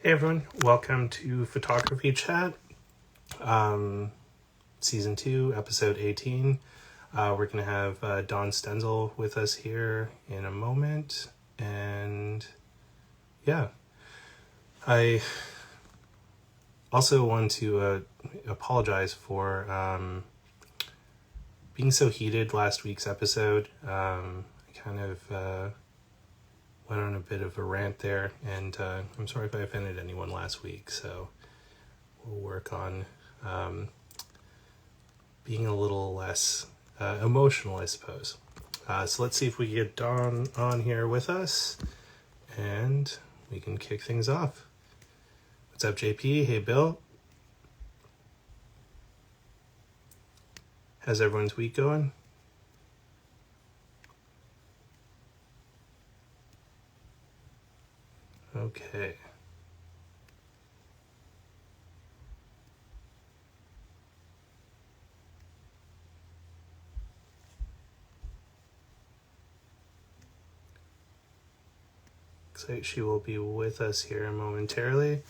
Hey everyone, welcome to Photography Chat, Season 2, Episode 18. We're going to have Don Stenzel with us here in a moment, and yeah. I also want to apologize for being so heated last week's episode. I kind of went on a bit of a rant there, and I'm sorry if I offended anyone last week, so we'll work on being a little less emotional, I suppose. So let's see if we can get Dawn on here with us, and we can kick things off. What's up, JP? Hey, Bill. How's everyone's week going? Okay. Looks like she will be with us here momentarily.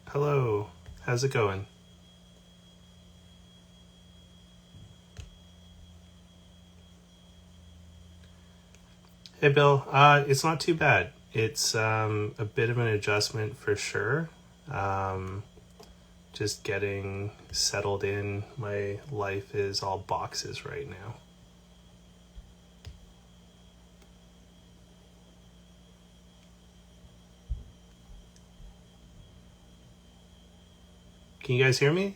Hello. How's it going? Hey, Bill. It's not too bad. It's a bit of an adjustment for sure. Just getting settled in. My life is all boxes right now. Can you guys hear me?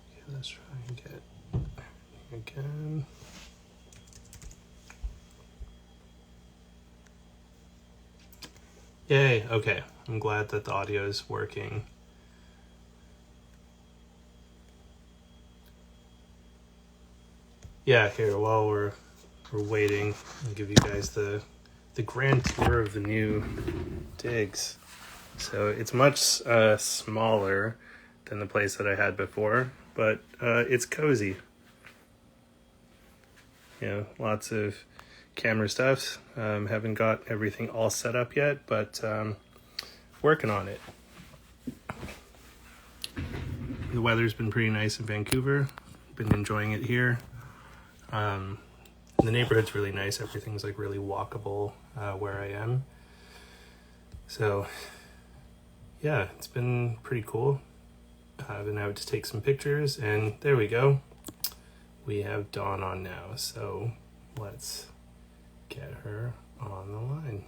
Okay, let's try and get again. Yay, okay. I'm glad that the audio is working. Yeah, here, while we're waiting, I'll give you guys the grand tour of the new digs. So it's much smaller than the place that I had before, but it's cozy. You know, lots of camera stuff. Haven't got everything all set up yet, but working on it. The weather's been pretty nice in Vancouver. Been enjoying it here. The neighborhood's really nice. Everything's like really walkable where I am. So yeah, it's been pretty cool. I've been out to take some pictures, and there we go. We have Dawn on now, so let's get her on the line.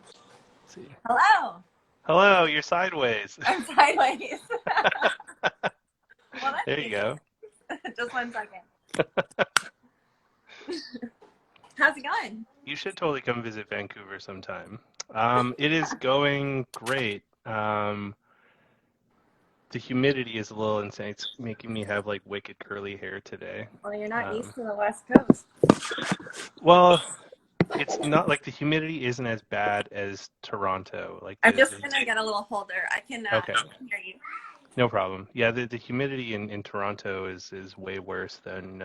Let's see. Hello. Hello, you're sideways. I'm sideways. Well, there you go. Just 1 second. How's it going? You should totally come visit Vancouver sometime. It is going great. The humidity is a little insane. It's making me have like wicked curly hair today. Well, you're not used to the West Coast. Well, it's not like the humidity isn't as bad as Toronto. Like I'm just gonna get a little holder. I can okay. hear you. No problem. Yeah, the humidity in Toronto is way worse than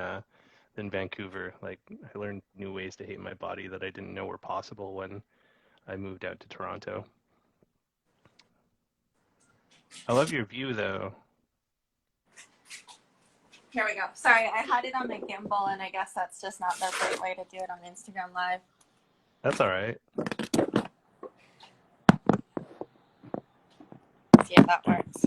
Vancouver. Like I learned new ways to hate my body that I didn't know were possible when I moved out to Toronto. I love your view though. Here we go. Sorry, I had it on my gimbal, and I guess that's just not the right way to do it on Instagram Live. That's all right. See if that works.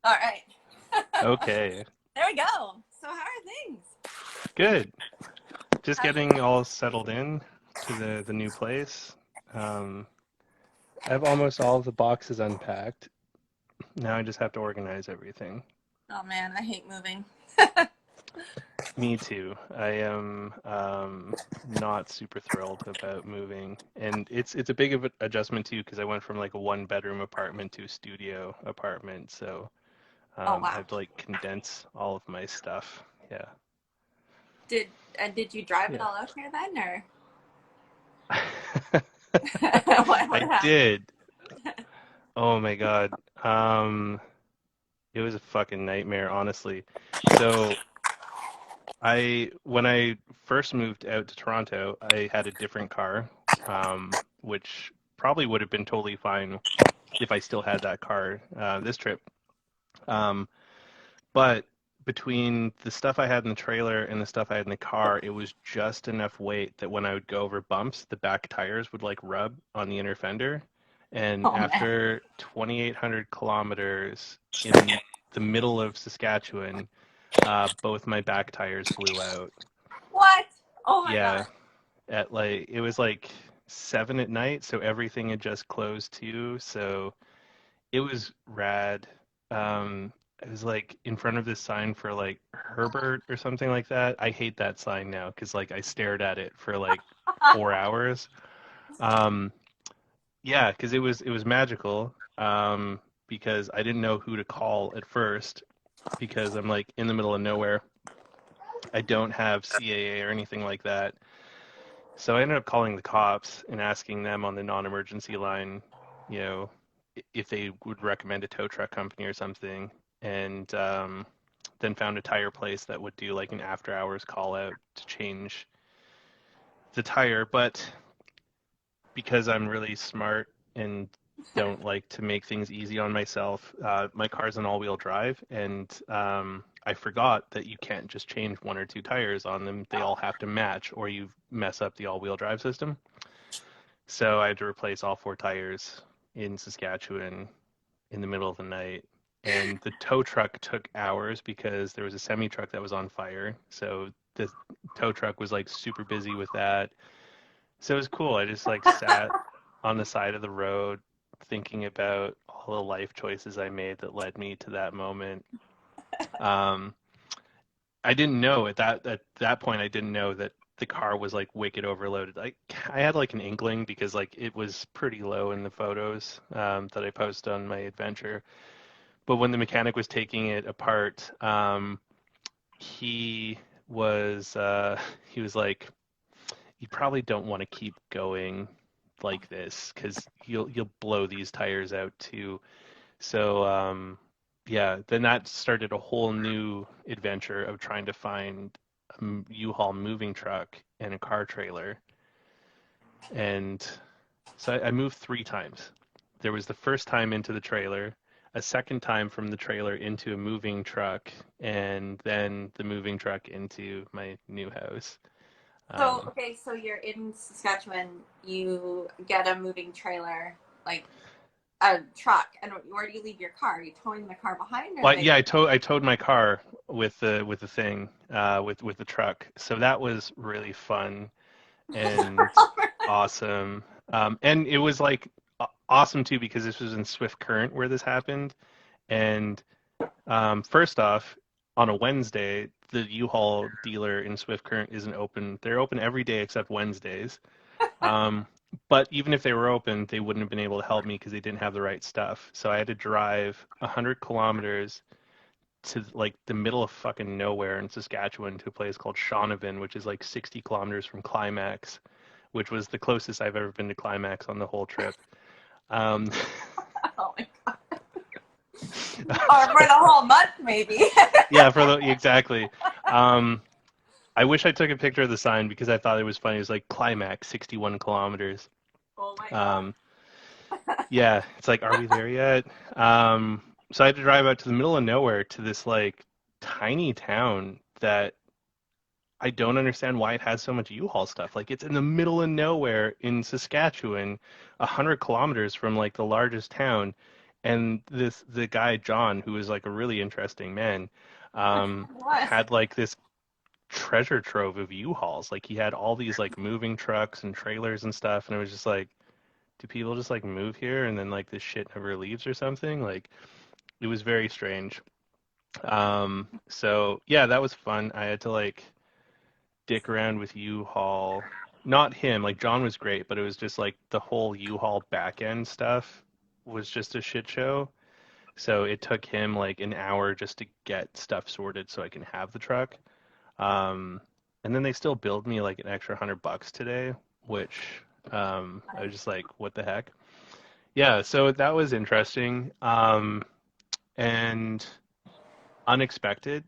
All right. Okay. There we go. So how are things? Good. Just getting all settled in to the new place. I have almost all of the boxes unpacked. Now I just have to organize everything. Oh man, I hate moving. Me too. I am not super thrilled about moving, and it's a big of an adjustment too because I went from like a one bedroom apartment to a studio apartment, so Oh I wow. have to like condense all of my stuff. Yeah, Did did you drive it yeah. all out here then, or I what happened? did. Oh my God. Um, it was a fucking nightmare, honestly. So when I first moved out to Toronto, I had a different car, which probably would have been totally fine if I still had that car this trip. Um, but between the stuff I had in the trailer and the stuff I had in the car, it was just enough weight that when I would go over bumps, the back tires would like rub on the inner fender. And Oh man. after 2,800 kilometers in the middle of Saskatchewan, both my back tires blew out. What? Oh my Yeah, god. at like it was like 7 at night, so everything had just closed too. So it was rad. It was like in front of this sign for like Herbert or something like that. I hate that sign now because like I stared at it for like 4 hours. Um, yeah, because it was magical. Because I didn't know who to call at first because I'm like in the middle of nowhere. I don't have CAA or anything like that. So I ended up calling the cops and asking them on the non-emergency line, you know, if they would recommend a tow truck company or something, and then found a tire place that would do like an after-hours call out to change the tire. But because I'm really smart and don't like to make things easy on myself, my car's an all-wheel drive, and I forgot that you can't just change one or two tires on them. They all have to match, or you mess up the all-wheel drive system. So I had to replace all four tires in Saskatchewan in the middle of the night. And the tow truck took hours because there was a semi truck that was on fire. So the tow truck was like super busy with that. So it was cool. I just like sat on the side of the road thinking about all the life choices I made that led me to that moment. Um, I didn't know at that point I didn't know that the car was like wicked overloaded. Like I had like an inkling because like it was pretty low in the photos that I posted on my adventure. But when the mechanic was taking it apart, he he was like, you probably don't want to keep going like this because you'll blow these tires out too. So yeah, then that started a whole new adventure of trying to find a U-Haul moving truck and a car trailer. And so I moved 3 times. There was the first time into the trailer, a second time from the trailer into a moving truck, and then the moving truck into my new house. So Um, okay, so you're in Saskatchewan. You get a moving trailer, like a truck, and where do you leave your car? Are you towing the car behind, or well, they? yeah, I towed my car with the thing with the truck, so that was really fun and awesome. And it was like awesome too because this was in Swift Current where this happened. And first off, on a Wednesday, the U-Haul dealer in Swift Current isn't open. They're open every day except Wednesdays. Um, but even if they were open, they wouldn't have been able to help me because they didn't have the right stuff. So I had to drive 100 kilometers to like the middle of fucking nowhere in Saskatchewan to a place called Shaunavon, which is like 60 kilometers from Climax, which was the closest I've ever been to Climax on the whole trip. Um, Oh my god! Or for the whole month, maybe. yeah, for the exactly. Um, I wish I took a picture of the sign because I thought it was funny. It was like Climax, 61 kilometers. Oh my god! Um, yeah, it's like, are we there yet? So I had to drive out to the middle of nowhere to this like tiny town that I don't understand why it has so much U-Haul stuff. Like it's in the middle of nowhere in Saskatchewan, 100 kilometers from like the largest town. And the guy John, who is like a really interesting man, What? had like this treasure trove of U-Hauls. Like he had all these like moving trucks and trailers and stuff, and it was just like, do people just like move here and then like this shit never leaves or something? Like it was very strange. So yeah, that was fun. I had to like dick around with U-Haul. Not him, like John was great, but it was just like the whole U-Haul back end stuff was just a shit show. So it took him like an hour just to get stuff sorted so I can have the truck. Um, and then they still billed me like an extra $100 today, which I was just like, what the heck? Yeah, so that was interesting and unexpected.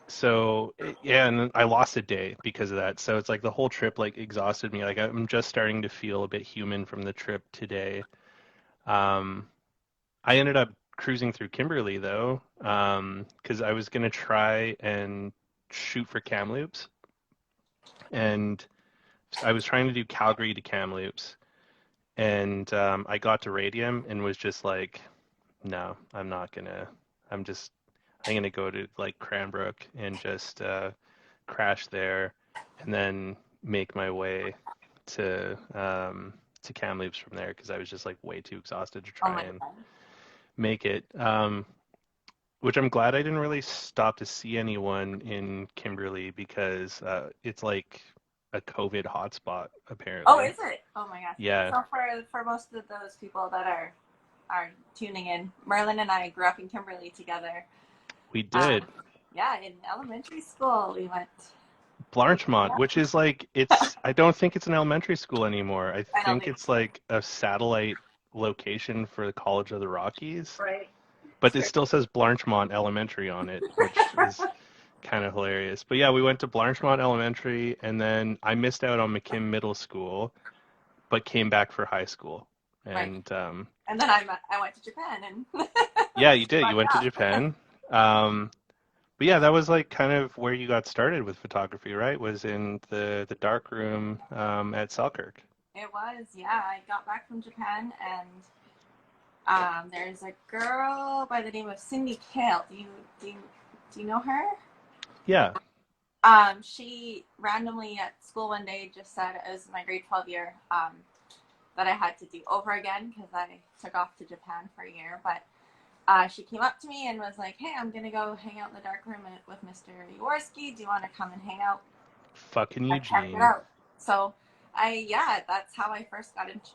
So yeah, and then I lost a day because of that. So it's like the whole trip like exhausted me. Like I'm just starting to feel a bit human from the trip today. Um, I ended up cruising through Kimberly though, because I was gonna try and shoot for Kamloops, and I was trying to do Calgary to Kamloops, and I got to Radium and was just like, no, I'm not gonna. I'm just I'm gonna go to like Cranbrook and just crash there, and then make my way to Kamloops from there because I was just like way too exhausted to Oh try my and god. make it. Which I'm glad I didn't really stop to see anyone in Kimberly because it's like a COVID hotspot Oh, apparently. is it? Oh my gosh. Yeah, So for most of those people that are tuning in, Merlin and I grew up in Kimberly together. we Um, did. yeah, in elementary school we went. Blanchemont, Yeah, which is like it's I don't think it's an elementary school anymore. I I don't think think it's like a satellite location for the College of the Rockies. right. But it True. still says Blanchemont Elementary on it, which is kind of hilarious. But yeah, we went to Blanchemont Elementary and then I missed out on McKim Middle School, but came back for high school. Right. And And then I went to Japan and yeah, you did. You fucked went to up. Japan. Um, but yeah, that was like kind of where you got started with photography, right? Was in the dark room at Selkirk. It was, yeah. I got back from Japan and there's a girl by the name of Cindy Kale. Do you do you know her? Yeah. She randomly at school one day just said it was my grade 12 year that I had to do over again because I took off to Japan for a year. But she came up to me and was like, "Hey, I'm gonna go hang out in the dark room with Mr. Jaworski. Do you want to come and hang out Fucking and check it Eugene. out?" So yeah, that's how I first got into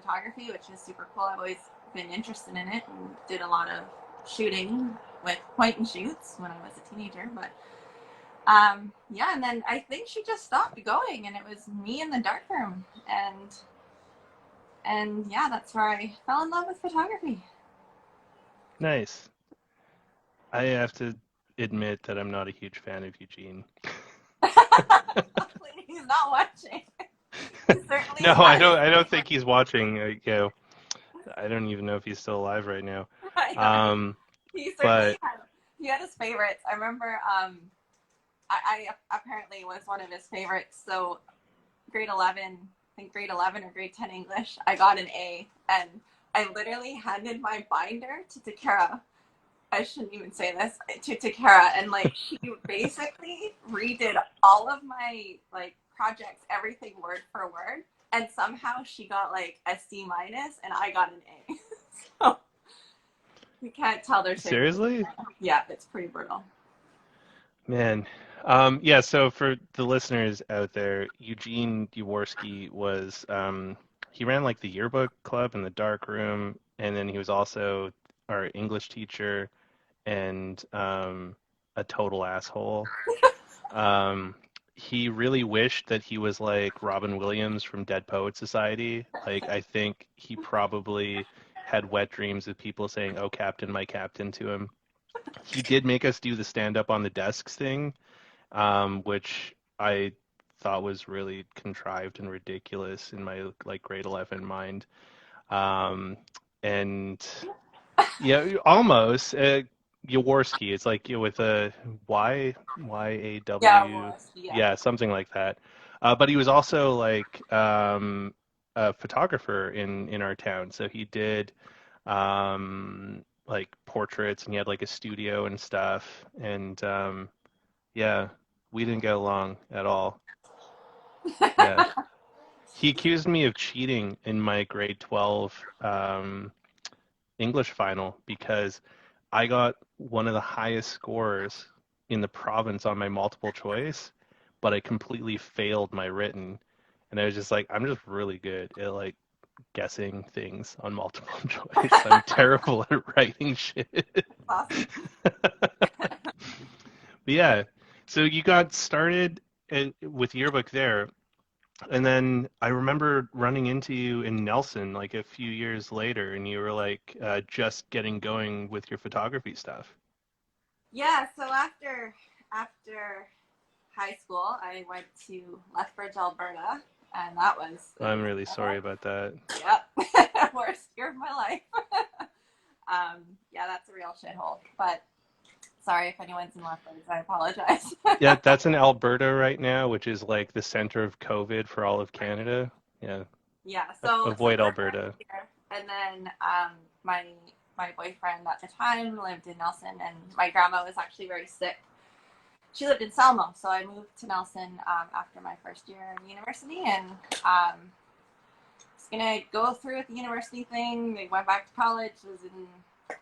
photography, which is super cool. I've always been interested in it and did a lot of shooting with point and shoots when I was a teenager. But yeah, and then I think she just stopped going, and it was me in the dark room, and yeah, that's where I fell in love with photography. Nice. I have to admit that I'm not a huge fan of Eugene. He's not watching. He certainly No, is not. I don't think he's watching. I don't even know if he's still alive right now. I know. Um, He certainly but had. He had his favorites. I remember. I apparently was one of his favorites. So grade 11, I think grade 11 or grade 10 English, I got an A, and I literally handed my binder to Takara. I shouldn't even say this to Takara, and like she basically redid all of my like projects, everything word for word, and somehow she got like a C minus, and I got an A. So you can't tell there's favoritism. seriously, Yeah, it's pretty brutal. man. Yeah, so for the listeners out there, Eugene Jaworski was he ran like the yearbook club in the dark room, and then he was also our English teacher and a total asshole. Um, he really wished that he was like Robin Williams from Dead Poet Society. Like, I think he probably had wet dreams of people saying, "Oh, Captain, my Captain" to him. He did make us do the stand up on the desks thing, which I thought was really contrived and ridiculous in my like grade 11 mind. Um, and yeah, almost. Yaworski. It's like with a Yeah, it YAW. was. Yeah. Yeah, something like that. But he was also like a photographer in our town. So he did like portraits, and he had like a studio and stuff. And yeah, we didn't get along at all. Yeah, he accused me of cheating in my grade 12 English final because I got one of the highest scores in the province on my multiple choice, but I completely failed my written. And I was just like, I'm just really good at like guessing things on multiple choice. I'm terrible at writing shit. Awesome. But yeah, so you got started with yearbook there, and then I remember running into you in Nelson like a few years later, and you were like just getting going with your photography stuff. Yeah, so after high school, I went to Lethbridge, Alberta, and that was I'm really sorry about that. yep, worst year of my life. Yeah, that's a real shithole. But sorry if anyone's in Lethbridge, I apologize. Yeah, that's in Alberta right now, which is like the center of COVID for all of Canada. Yeah, Yeah, so avoid we're from Alberta. here, and then my my boyfriend at the time lived in Nelson, and my grandma was actually very sick. She lived in Selmo, so I moved to Nelson after my first year in university, and was gonna go through with the university thing. I went back to college. Was in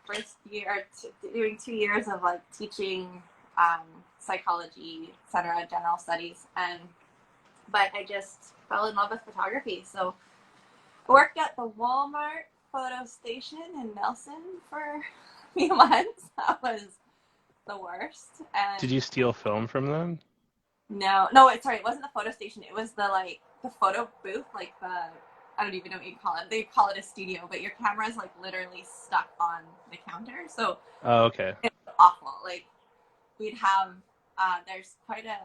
first year doing 2 years of like teaching psychology, etc., general studies, but I just fell in love with photography. So I worked at the Walmart photo station in Nelson for a few months. That was the worst. And Did you steal film from them? no, sorry, it wasn't the photo station. It was the photo booth, like I don't even know what you call it. They call it a studio, but your camera's like literally stuck on the counter. So Oh, okay. it was awful. Like we'd have there's quite a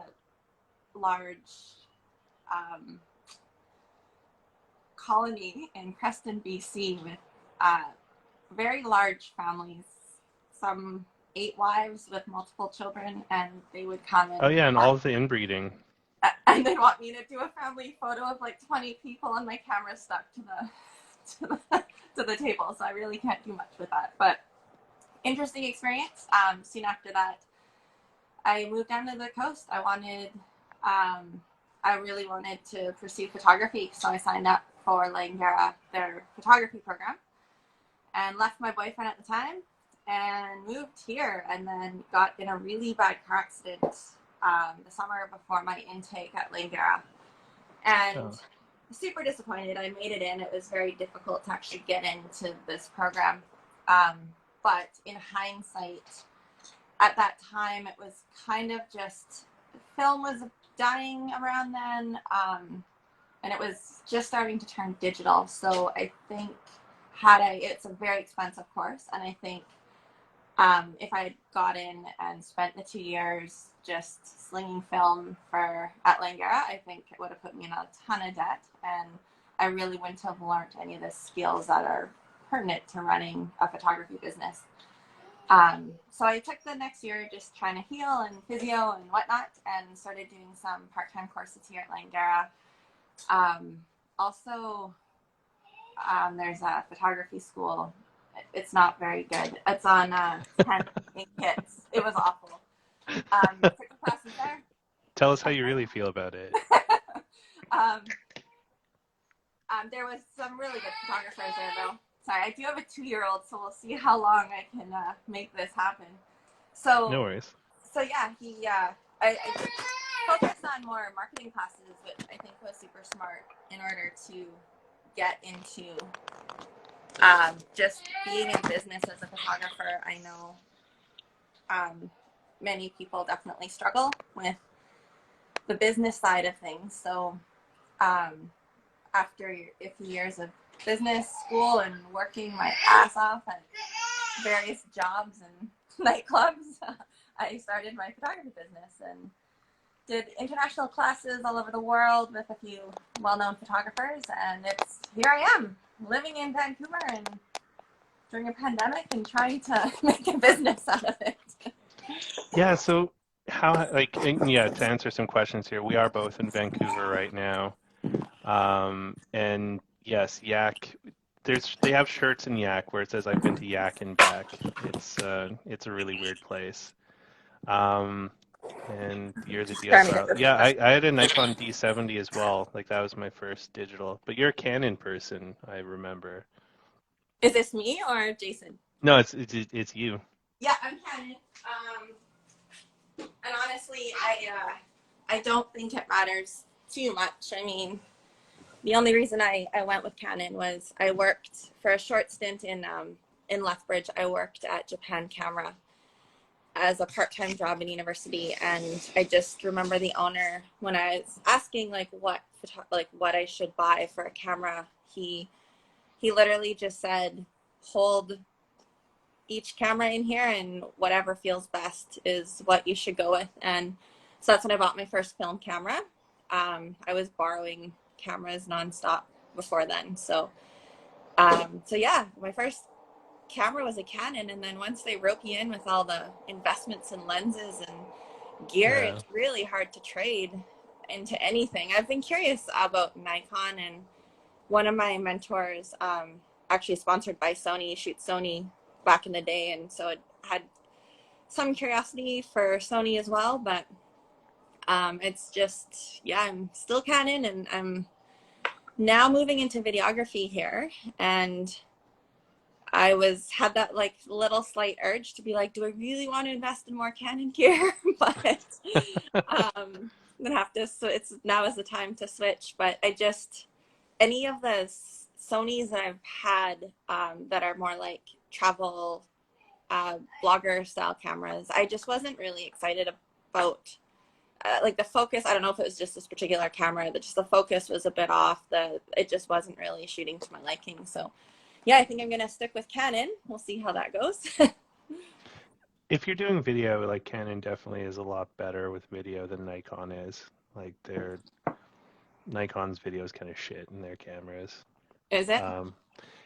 large um, colony in Creston, BC, with very large families, some 8 wives with multiple children, and they would come Oh and yeah, and all of the inbreeding. and they want me to do a family photo of like 20 people, and my camera's stuck to the table, so I really can't do much with that. But interesting experience. Soon after that, I moved down to the coast. I really wanted to pursue photography, so I signed up for Langara, their photography program, and left my boyfriend at the time and moved here, and then got in a really bad car accident the summer before my intake at Langara, and Oh. super disappointed. I made it in. It was very difficult to actually get into this program, um, but in hindsight, at that time, it was kind of just film was dying around then, and it was just starting to turn digital. So I think it's a very expensive course, and I think if I had got in and spent the 2 years just slinging film at Langara, I think it would have put me in a ton of debt, and I really wouldn't have learned any of the skills that are pertinent to running a photography business. So I took the next year just trying to heal and physio and whatnot, and started doing some part-time courses here at Langara. Also, there's a photography school. It's not very good. It's on 10 in Kits. It was awful. Took the classes there. Tell us how you really feel about it. um, there was some really good photographers there, though. Sorry, I do have a 2-year-old, so we'll see how long I can make this happen. No So, worries. so yeah, I focused on more marketing classes, which I think was super smart in order to get into just being in business as a photographer. I know many people definitely struggle with the business side of things. So after a few years of business school and working my ass off at various jobs and nightclubs, I started my photography business and did international classes all over the world with a few well-known photographers, and here I am living in Vancouver and during a pandemic and trying to make a business out of it. Yeah, so how yeah, to answer some questions here, we are both in Vancouver right now. And yes, Yak, they have shirts in Yak where it says I've been to Yak and back. It's a really weird place. Um, and you're the DSLR. Yeah, I had a Nikon D70 as well. Like that was my first digital. But you're a Canon person, I remember. Is this me or Jason? No, it's you. I'm Canon. And honestly, I don't think it matters too much. I mean, the only reason I went with Canon was I worked for a short stint in Lethbridge. I worked at Japan Camera as a part-time job in university, and I just remember the owner, when I was asking like what I should buy for a camera, he literally just said, hold each camera in here and whatever feels best is what you should go with. And so that's when I bought my first film camera. I was borrowing cameras nonstop before then. So yeah, my first camera was a Canon. And then once they rope you in with all the investments and lenses and gear, Yeah. it's really hard to trade into anything. I've been curious about Nikon, and one of my mentors, actually sponsored by Sony, shoots Sony back in the day, and so it had some curiosity for Sony as well, but it's just, yeah, I'm still Canon, and I'm now moving into videography here, and I had that like little slight urge to be like, do I really want to invest in more Canon gear? But I'm gonna have to, so it's now is the time to switch. But any of the Sonys that I've had that are more like travel blogger style cameras, I just wasn't really excited about like the focus. I don't know if it was just this particular camera, but just the focus was a bit off. It just wasn't really shooting to my liking. So yeah, I think I'm gonna stick with Canon. We'll see how that goes. If you're doing video, like Canon definitely is a lot better with video than Nikon is. Like Nikon's video is kind of shit in their cameras. Is it? Um,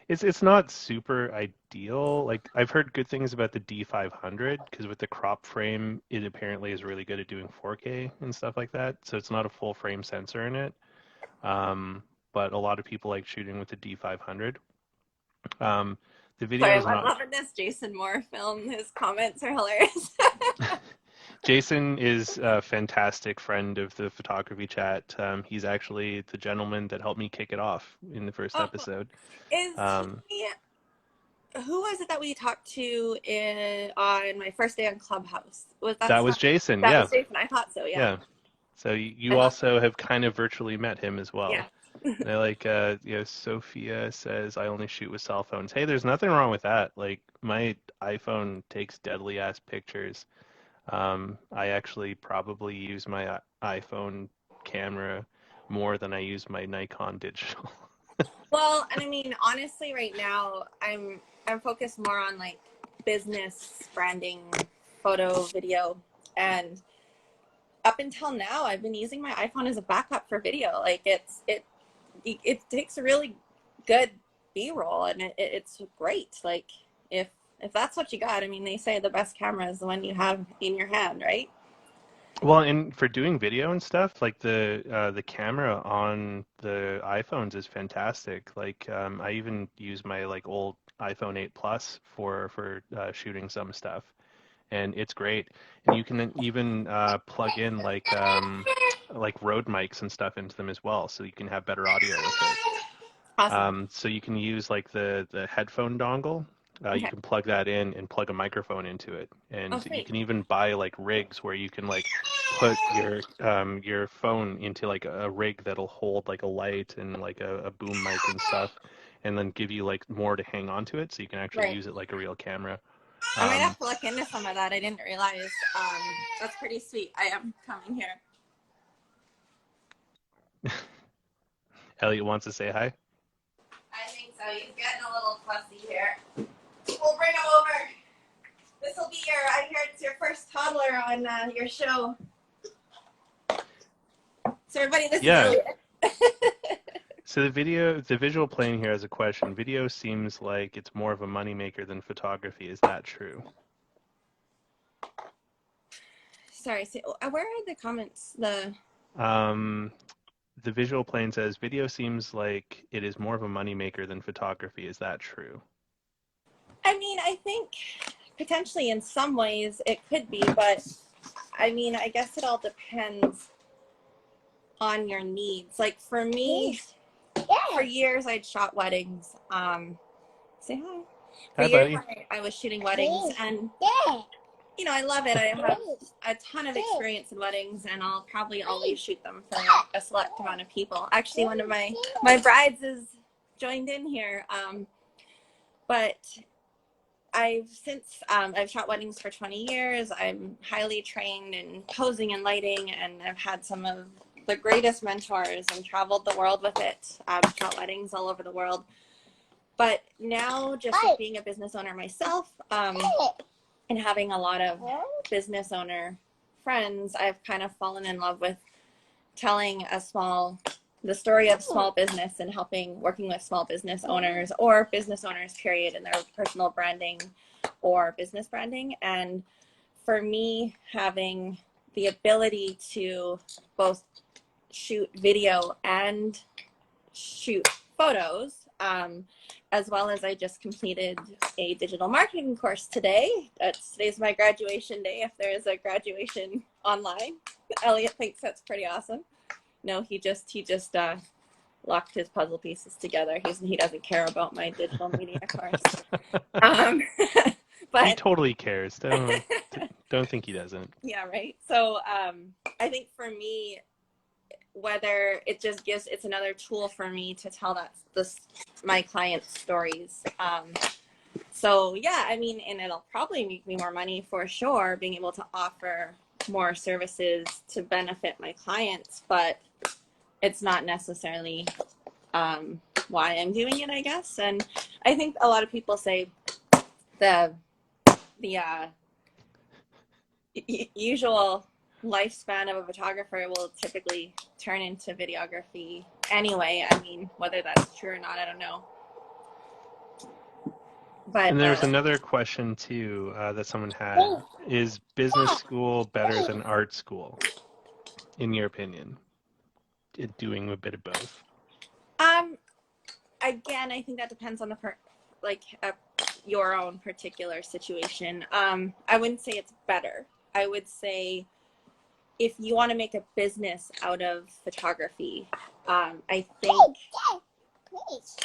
it's not super ideal. Like I've heard good things about the D500 because with the crop frame, it apparently is really good at doing 4K and stuff like that. So it's not a full frame sensor in it. But a lot of people like shooting with the D500. Um, the video Sorry, is I'm not. loving this Jason Moore film. His comments are hilarious. Jason is a fantastic friend of the photography chat. He's actually the gentleman that helped me kick it off in the first Oh, episode. is Um, he? Who was it that we talked to on my first day on Clubhouse? Was that was Jason, that yeah, was Jason? I thought so. Yeah, yeah. So I you love. also have kind of virtually met him as Yeah. well. And I like, Sophia says I only shoot with cell phones. Hey, there's nothing wrong with that. Like my iPhone takes deadly ass pictures. I actually probably use my iPhone camera more than I use my Nikon digital. Well, and I mean, honestly, right now I'm focused more on like business branding, photo, video, and up until now, I've been using my iPhone as a backup for video. Like it takes a really good B-roll, and it's great. Like if that's what you got, I mean, they say the best camera is the one you have in your hand, right? Well, and for doing video and stuff, like the camera on the iPhones is fantastic. Like I even use my like old iPhone 8 Plus for shooting some stuff, and it's great. And you can even plug in like Rode mics and stuff into them as well, so you can have better audio with it. Awesome. So you can use like the headphone dongle. You Okay. can plug that in and plug a microphone into it, Oh, and you sweet. can even buy like rigs where you can like put your phone into like a rig that'll hold like a light and like a boom mic and stuff, and then give you like more to hang on to it, so you can actually Right. use it like a real camera. I might have Um, to look into some of that. I didn't realize. That's pretty sweet. I am coming here. Elliot wants to say hi. I think so. He's getting a little fussy here. We'll bring him over. This will be I hear it's your first toddler on your show. So everybody, this is Yeah. Elliot. So the visual plane here has a question. Video seems like it's more of a moneymaker than photography. Is that true? Sorry, where are the comments? Um, the visual plane says video seems like it is more of a moneymaker than photography. Is that true? I mean, I think potentially in some ways it could be, but I mean, I guess it all depends on your needs. Like for me, for years I'd shot weddings. Say hi. For Hi, years, buddy. I was shooting weddings, and you know, I love it. I have a ton of experience in weddings, and I'll probably always shoot them for a select amount of people. Actually, one of my brides is joined in here, but I've shot weddings for 20 years. I'm highly trained in posing and lighting, and I've had some of the greatest mentors and traveled the world with it. I've shot weddings all over the world. But now, just like being a business owner myself, and having a lot of business owner friends, I've kind of fallen in love with telling the story of small business and working with small business owners or business owners, period, in their personal branding or business branding. And for me, having the ability to both shoot video and shoot photos, as well as I just completed a digital marketing course today. Today's my graduation day, if there is a graduation online. Elliot thinks that's pretty awesome. No, he just locked his puzzle pieces together. He doesn't care about my digital media course. But He totally cares. Don't think he doesn't. yeah, right. So I think for me, whether it just it's another tool for me to tell my clients' stories. So yeah, I mean, and it'll probably make me more money for sure, being able to offer more services to benefit my clients, but it's not necessarily why I'm doing it, I guess. And I think a lot of people say the usual lifespan of a photographer will typically turn into videography anyway. I mean, whether that's true or not, I don't know. But And there's another question too that someone had. Is business school better than art school, in your opinion? Doing a bit of both. Again, I think that depends on your own particular situation. I wouldn't say it's better. I would say if you want to make a business out of photography, I think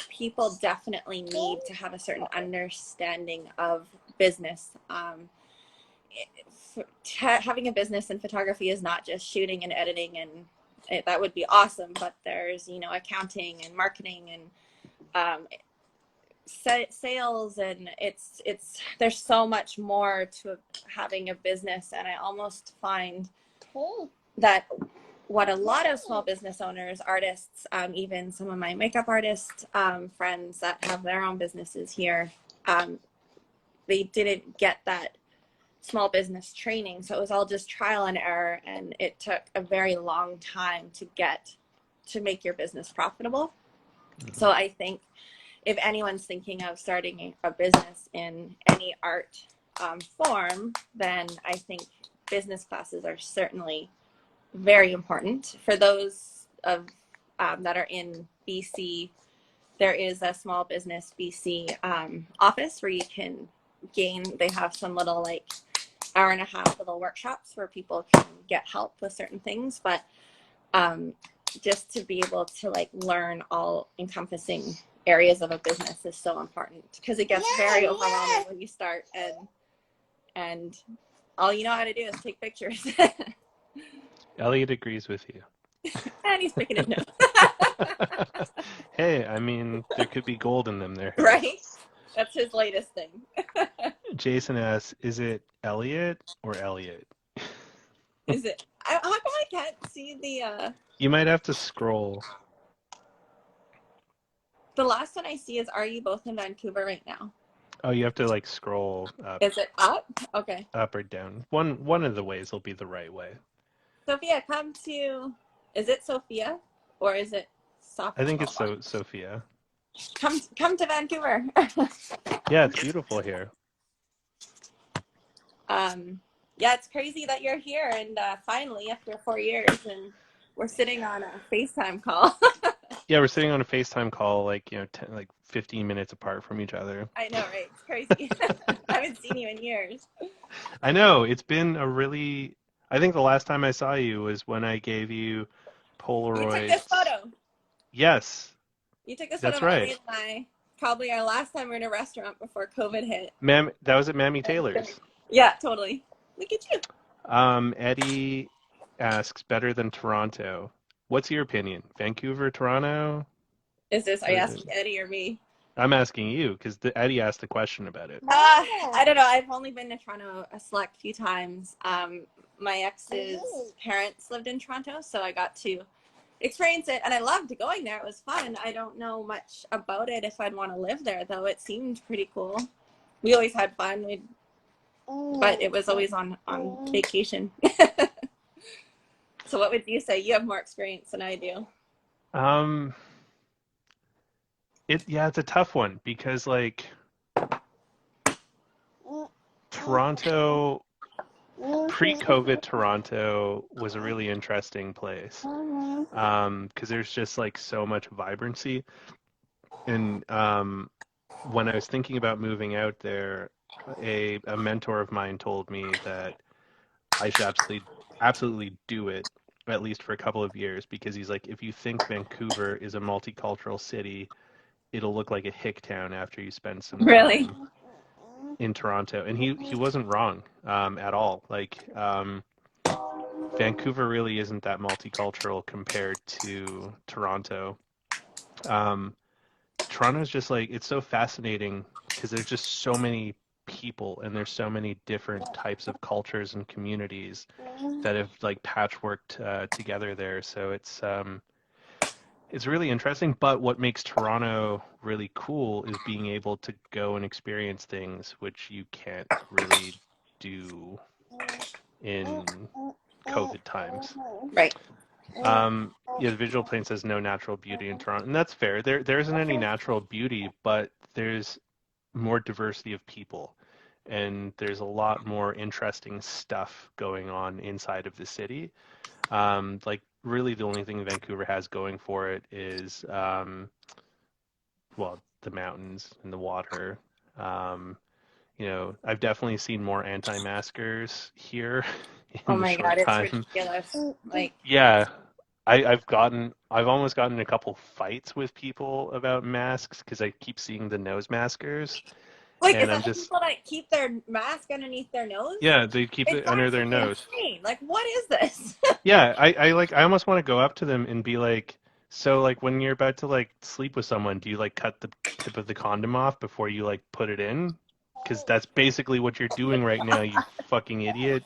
people definitely need to have a certain understanding of business. Having a business in photography is not just shooting and editing, and that would be awesome, but there's, you know, accounting and marketing and sales, and there's so much more to having a business. And I almost find that what a lot of small business owners, artists, even some of my makeup artist friends that have their own businesses here, they didn't get that small business training. So it was all just trial and error, and it took a very long time to make your business profitable. Mm-hmm. So I think if anyone's thinking of starting a business in any art form, then I think business classes are certainly very important. For those that are in BC, there is a small business BC office where you can they have some little like hour and a half little workshops where people can get help with certain things. But just to be able to like learn all encompassing areas of a business is so important, because it gets very overwhelming when you start and all you know how to do is take pictures. Elliot agrees with you. And he's picking his nose. Hey, I mean, there could be gold in them there. Right? That's his latest thing. Jason asks, is it Elliot or Elliot? Is it? How come I can't see the... You might have to scroll. The last one I see is, are you both in Vancouver right now? Oh, you have to like scroll up. Is it up? Okay. Up or down. One of the ways will be the right way. Sophia, come to... Is it Sophia? Or is it Sophia? I think it's Sophia. Come to Vancouver. Yeah, it's beautiful here. Yeah, it's crazy that you're here, and finally, after 4 years, and we're sitting on a FaceTime call. Yeah, we're sitting on a FaceTime call, like, you know, 15 minutes apart from each other. I know, right? It's crazy. I haven't seen you in years. I know. It's been I think the last time I saw you was when I gave you Polaroids. You took this photo. Yes. You took this That's photo of right. Elliot and I probably our last time we were in a restaurant before COVID hit. Ma'am, that was at Mammy Taylor's. Yeah, totally. Look at you. Eddie asks, better than Toronto. What's your opinion? Vancouver, Toronto? Are you asking Eddie or me? I'm asking you because Eddie asked the question about it. I don't know. I've only been to Toronto a select few times. My ex's parents lived in Toronto, so I got to experience it, and I loved going there. It was fun. I don't know much about it if I'd want to live there, though. It seemed pretty cool. We always had fun, but it was always on vacation. So what would you say? You have more experience than I do. It's a tough one because like Toronto, pre-COVID Toronto was a really interesting place. Because there's just like so much vibrancy. And when I was thinking about moving out there, a mentor of mine told me that I should absolutely do it at least for a couple of years because he's like, if you think Vancouver is a multicultural city, it'll look like a hick town after you spend some Really? time in Toronto. And he wasn't wrong at all. Like Vancouver really isn't that multicultural compared to Toronto. Um, Toronto's just like it's so fascinating because there's just so many people and there's so many different types of cultures and communities that have like patchworked together there. So it's really interesting. But what makes Toronto really cool is being able to go and experience things which you can't really do in COVID times. Right. Yeah, the visual plane says no natural beauty in Toronto, and that's fair. There isn't any natural beauty, but there's more diversity of people, and there's a lot more interesting stuff going on inside of the city. Like really, the only thing Vancouver has going for it is, well, the mountains and the water. Um, I've definitely seen more anti-maskers here Oh in the my short God, it's time. ridiculous. Like, Yeah, I've almost gotten in a couple fights with people about masks because I keep seeing the nose maskers, is and I'm that just, people that keep their mask underneath their nose? yeah, they keep It it under drives their me nose. insane. Like, what is this? Yeah, I almost want to go up to them and be like, so like when you're about to like sleep with someone, do you like cut the tip of the condom off before you like put it in? Because that's basically what you're doing right now, you fucking idiot.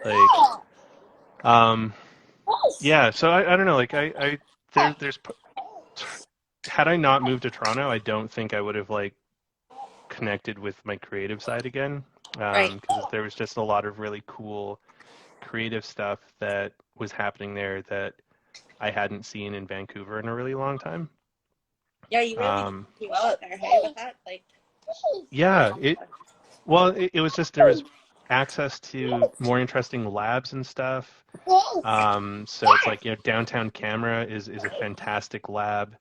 Like, um, yeah, so I don't know, like there's had I not moved to Toronto, I don't think I would have like connected with my creative side again. Right. Because there was just a lot of really cool creative stuff that was happening there that I hadn't seen in Vancouver in a really long time. Yeah, you really Um, do well out there, hey, with that. Like, yeah, it was just there was access to more interesting labs and stuff. So it's like, downtown camera is a fantastic lab.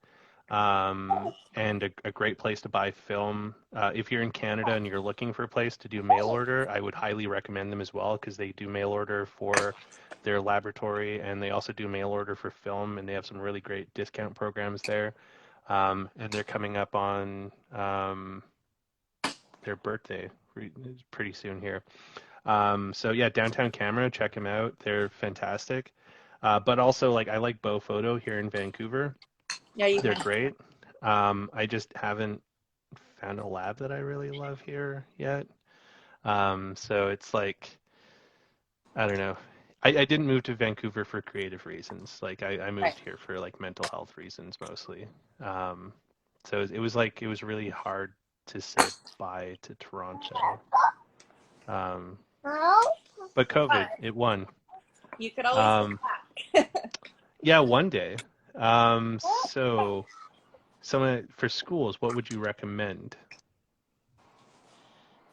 And a great place to buy film. If you're in Canada and you're looking for a place to do mail order, I would highly recommend them as well because they do mail order for their laboratory and they also do mail order for film and they have some really great discount programs there. And they're coming up on their birthday pretty soon here. So yeah, Downtown Camera, check them out. They're fantastic. But also like I like Bow Photo here in Vancouver. yeah, you They're can. great. I just haven't found a lab that I really love here yet. So it's like, I don't know. I didn't move to Vancouver for creative reasons. Like I Right. moved here for like mental health reasons mostly. Um, so it was really hard to say bye to Toronto. Um, but COVID, But it won. you could always go Um, back. yeah, one day. So someone for schools, what would you recommend?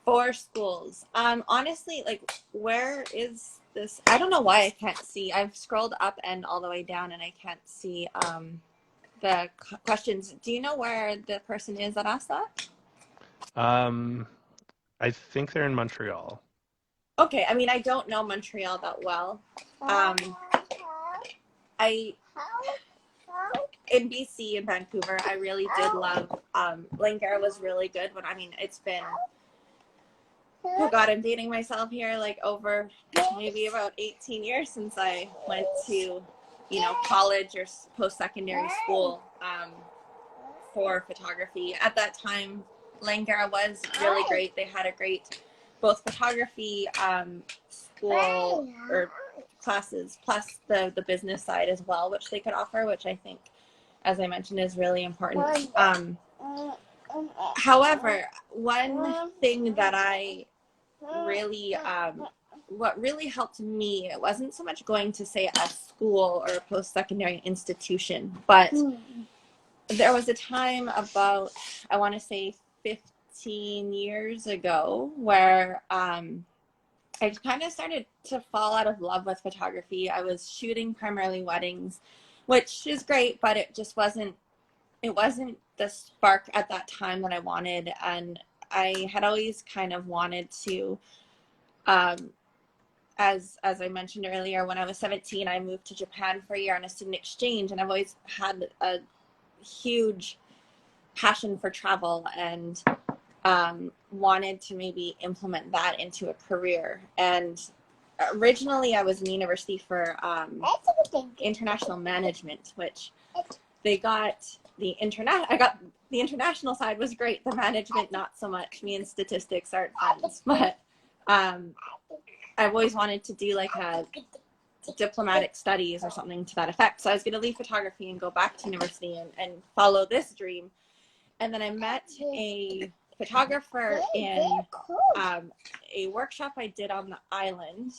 For schools. Honestly, like, where is this? I don't know why I can't see. I've scrolled up and all the way down and I can't see the questions. Do you know where the person is that asked that? Um, I think they're in Montreal. Okay, I mean, I don't know Montreal that well. I in BC, in Vancouver, I really did love, Langara was really good, but I mean, it's been, oh God, I'm dating myself here, like over maybe about 18 years since I went to, you know, college or post-secondary school for photography. At that time, Langara was really great. They had a great, both photography school or classes, plus the business side as well, which they could offer, which I think, as I mentioned, is really important. However, one thing that I really, what really helped me, it wasn't so much going to, say, a school or a post-secondary institution, but there was a time about, I want to say 15 years ago, where I kind of started to fall out of love with photography. I was shooting primarily weddings, which is great, but it just wasn't the spark at that time that I wanted. And I had always kind of wanted to, as I mentioned earlier, when I was 17, I moved to Japan for a year on a student exchange, and I've always had a huge passion for travel and wanted to maybe implement that into a career. And originally I was in university for international management, which they got I got the international side was great. The management, not so much. Me and statistics aren't friends, but I've always wanted to do like a diplomatic studies or something to that effect. So I was going to leave photography and go back to university and follow this dream. And then I met a photographer in a workshop I did on the island.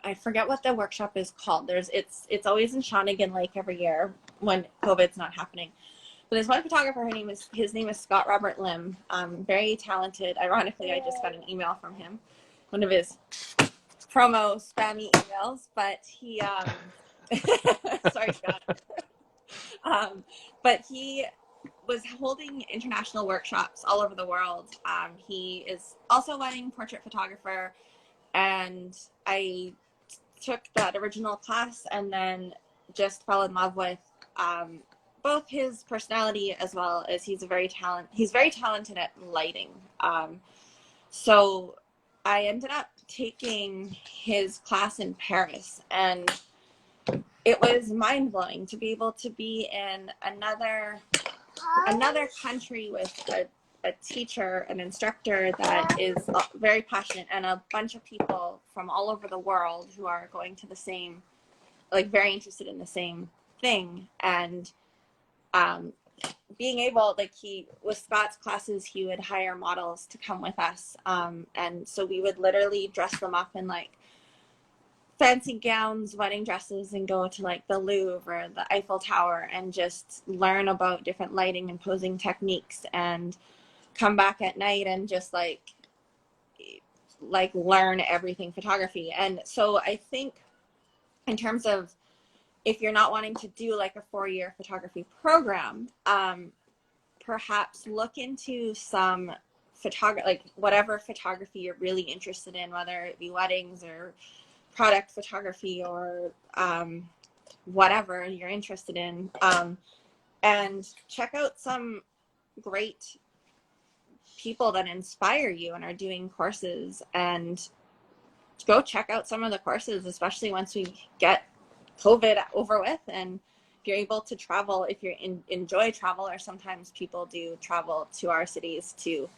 I forget what the workshop is called. It's always in Shawnigan Lake every year when COVID's not happening. But there's one photographer. His name is Scott Robert Lim. Very talented. Ironically, I just got an email from him, one of his promo spammy emails. But he, sorry, Scott. But he was holding international workshops all over the world. He is also a wedding portrait photographer, and I took that original class and then just fell in love with both his personality as well as he's very talented at lighting. So I ended up taking his class in Paris, and it was mind-blowing to be able to be in another country with a teacher, an instructor that is very passionate, and a bunch of people from all over the world who are going to the same, like very interested in the same thing. And being able, like, with Scott's classes, he would hire models to come with us. And so we would literally dress them up in like fancy gowns, wedding dresses, and go to like the Louvre or the Eiffel Tower and just learn about different lighting and posing techniques, and come back at night and just like learn everything photography. And so I think in terms of, if you're not wanting to do like a 4-year photography program, perhaps look into some like whatever photography you're really interested in, whether it be weddings or product photography or whatever you're interested in, and check out some great people that inspire you and are doing courses, and go check out some of the courses, especially once we get COVID over with and if you're able to travel, if you enjoy travel, or sometimes people do travel to our cities to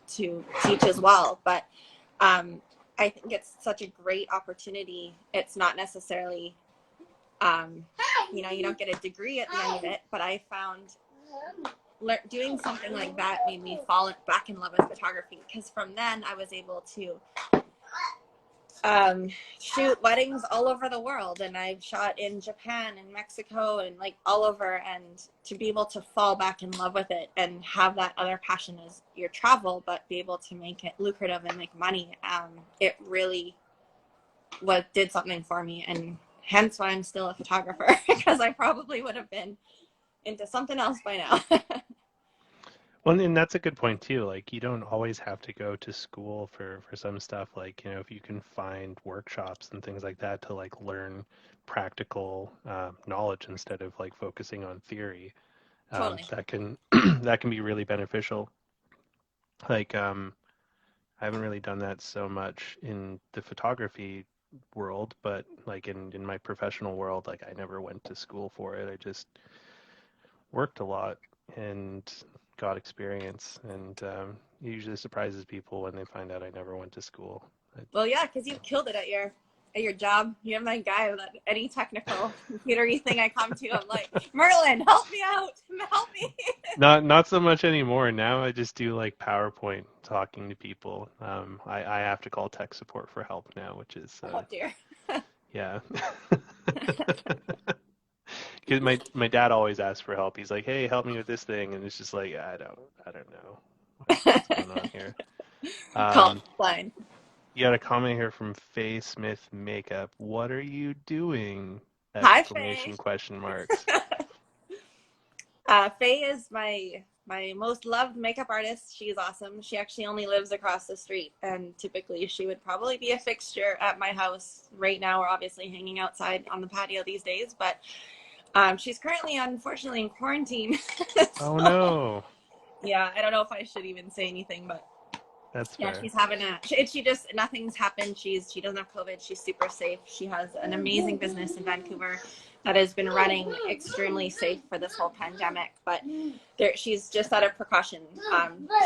teach as well. But I think it's such a great opportunity. It's not necessarily, you don't get a degree at the end of it, but I found doing something like that made me fall back in love with photography, because from then I was able to shoot weddings all over the world, and I've shot in Japan and Mexico and like all over, and to be able to fall back in love with it and have that other passion as your travel, but be able to make it lucrative and make money, it really did something for me, and hence why I'm still a photographer, because I probably would have been into something else by now. Well, and that's a good point too. Like, you don't always have to go to school for some stuff. Like, if you can find workshops and things like that to like learn practical knowledge instead of like focusing on theory, Totally. that can that can be really beneficial. Like, I haven't really done that so much in the photography world, but like in my professional world, like I never went to school for it. I just worked a lot and got experience, and it usually surprises people when they find out I never went to school. Well, yeah, because you killed it at your job. You're my guy with any technical computery thing I come to. I'm like, Merlin, help me out, help me. Not so much anymore. Now I just do like PowerPoint talking to people. I have to call tech support for help now, which is Oh dear. yeah. Because my dad always asks for help. He's like, "Hey, help me with this thing," and it's just like, I don't know what's going on here. Call Um, line. you got a comment here from Faye Smith Makeup. What are you doing? Hi, Faye. Exclamation question marks. Faye is my most loved makeup artist. She's awesome. She actually only lives across the street, and typically she would probably be a fixture at my house. Right now, we're obviously hanging outside on the patio these days, but she's currently, unfortunately, in quarantine. Oh So, no, yeah, I don't know if I should even say anything, but that's yeah, fair. she's having she just, nothing's happened. She doesn't have COVID. She's super safe. She has an amazing business in Vancouver that has been running extremely safe for this whole pandemic. But she's just out of precaution.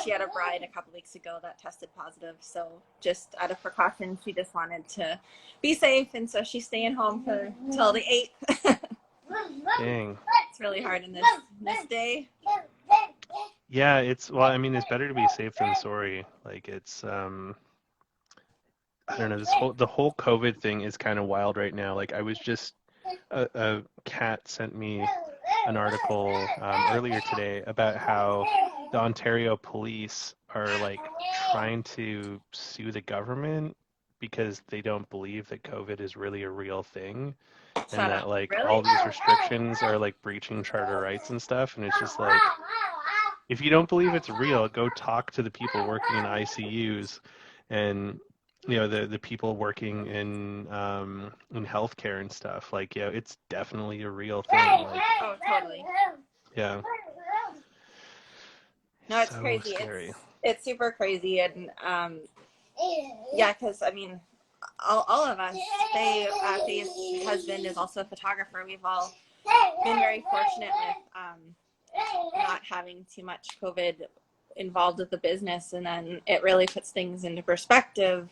She had a bride a couple weeks ago that tested positive. So just out of precaution, she just wanted to be safe. And so she's staying home for till the 8th. Dang. It's really hard in this day. Yeah, well, I mean, it's better to be safe than sorry. Like it's I don't know, the whole COVID thing is kind of wild right now. Like I was just a cat sent me an article earlier today about how the Ontario police are like trying to sue the government because they don't believe that COVID is really a real thing, and Shut that up. like Really? all these restrictions are like breaching charter rights and stuff. And it's just like, if you don't believe it's real, go talk to the people working in ICUs and the people working in healthcare and stuff. Like, it's definitely a real thing. Like, Oh, totally. yeah, No, it's so crazy. scary. It's super crazy, and yeah, because I mean, all of us. Faye's husband is also a photographer. We've all been very fortunate with not having too much COVID involved with the business, and then it really puts things into perspective.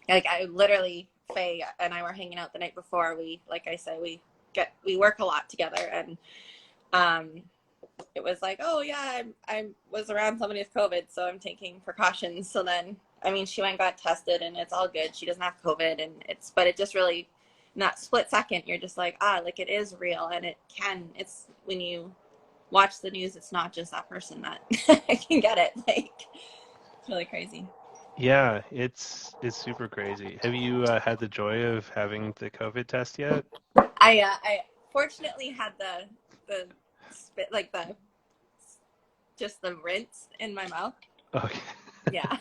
Like I literally, Faye and I were hanging out the night before. Like I said, we work a lot together, and it was like, oh yeah, I was around somebody with COVID, so I'm taking precautions. So then, I mean, she went and got tested, and it's all good. She doesn't have COVID, and but it just really, in that split second, you're just like, like it is real, and it's when you watch the news, it's not just that person that can get it. Like, it's really crazy. Yeah, it's super crazy. Have you had the joy of having the COVID test yet? I fortunately had the spit, like the just the rinse in my mouth. Okay. Yeah.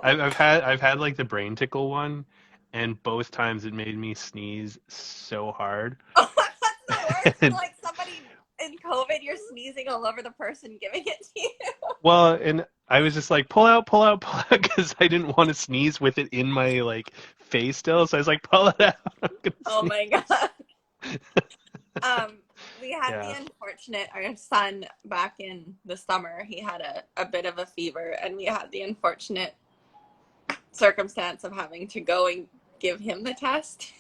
I've had like the brain tickle one, and both times it made me sneeze so hard. Oh, that's the worst. And, Like somebody in COVID, you're sneezing all over the person giving it to you. well, and I was just like, pull out, pull out, pull out, because I didn't want to sneeze with it in my like face still. So I was like, pull it out. I'm gonna Oh sneeze. my god. Um, we had the Yeah. unfortunate, our son back in the summer, he had a bit of a fever, and we had the unfortunate circumstance of having to go and give him the test.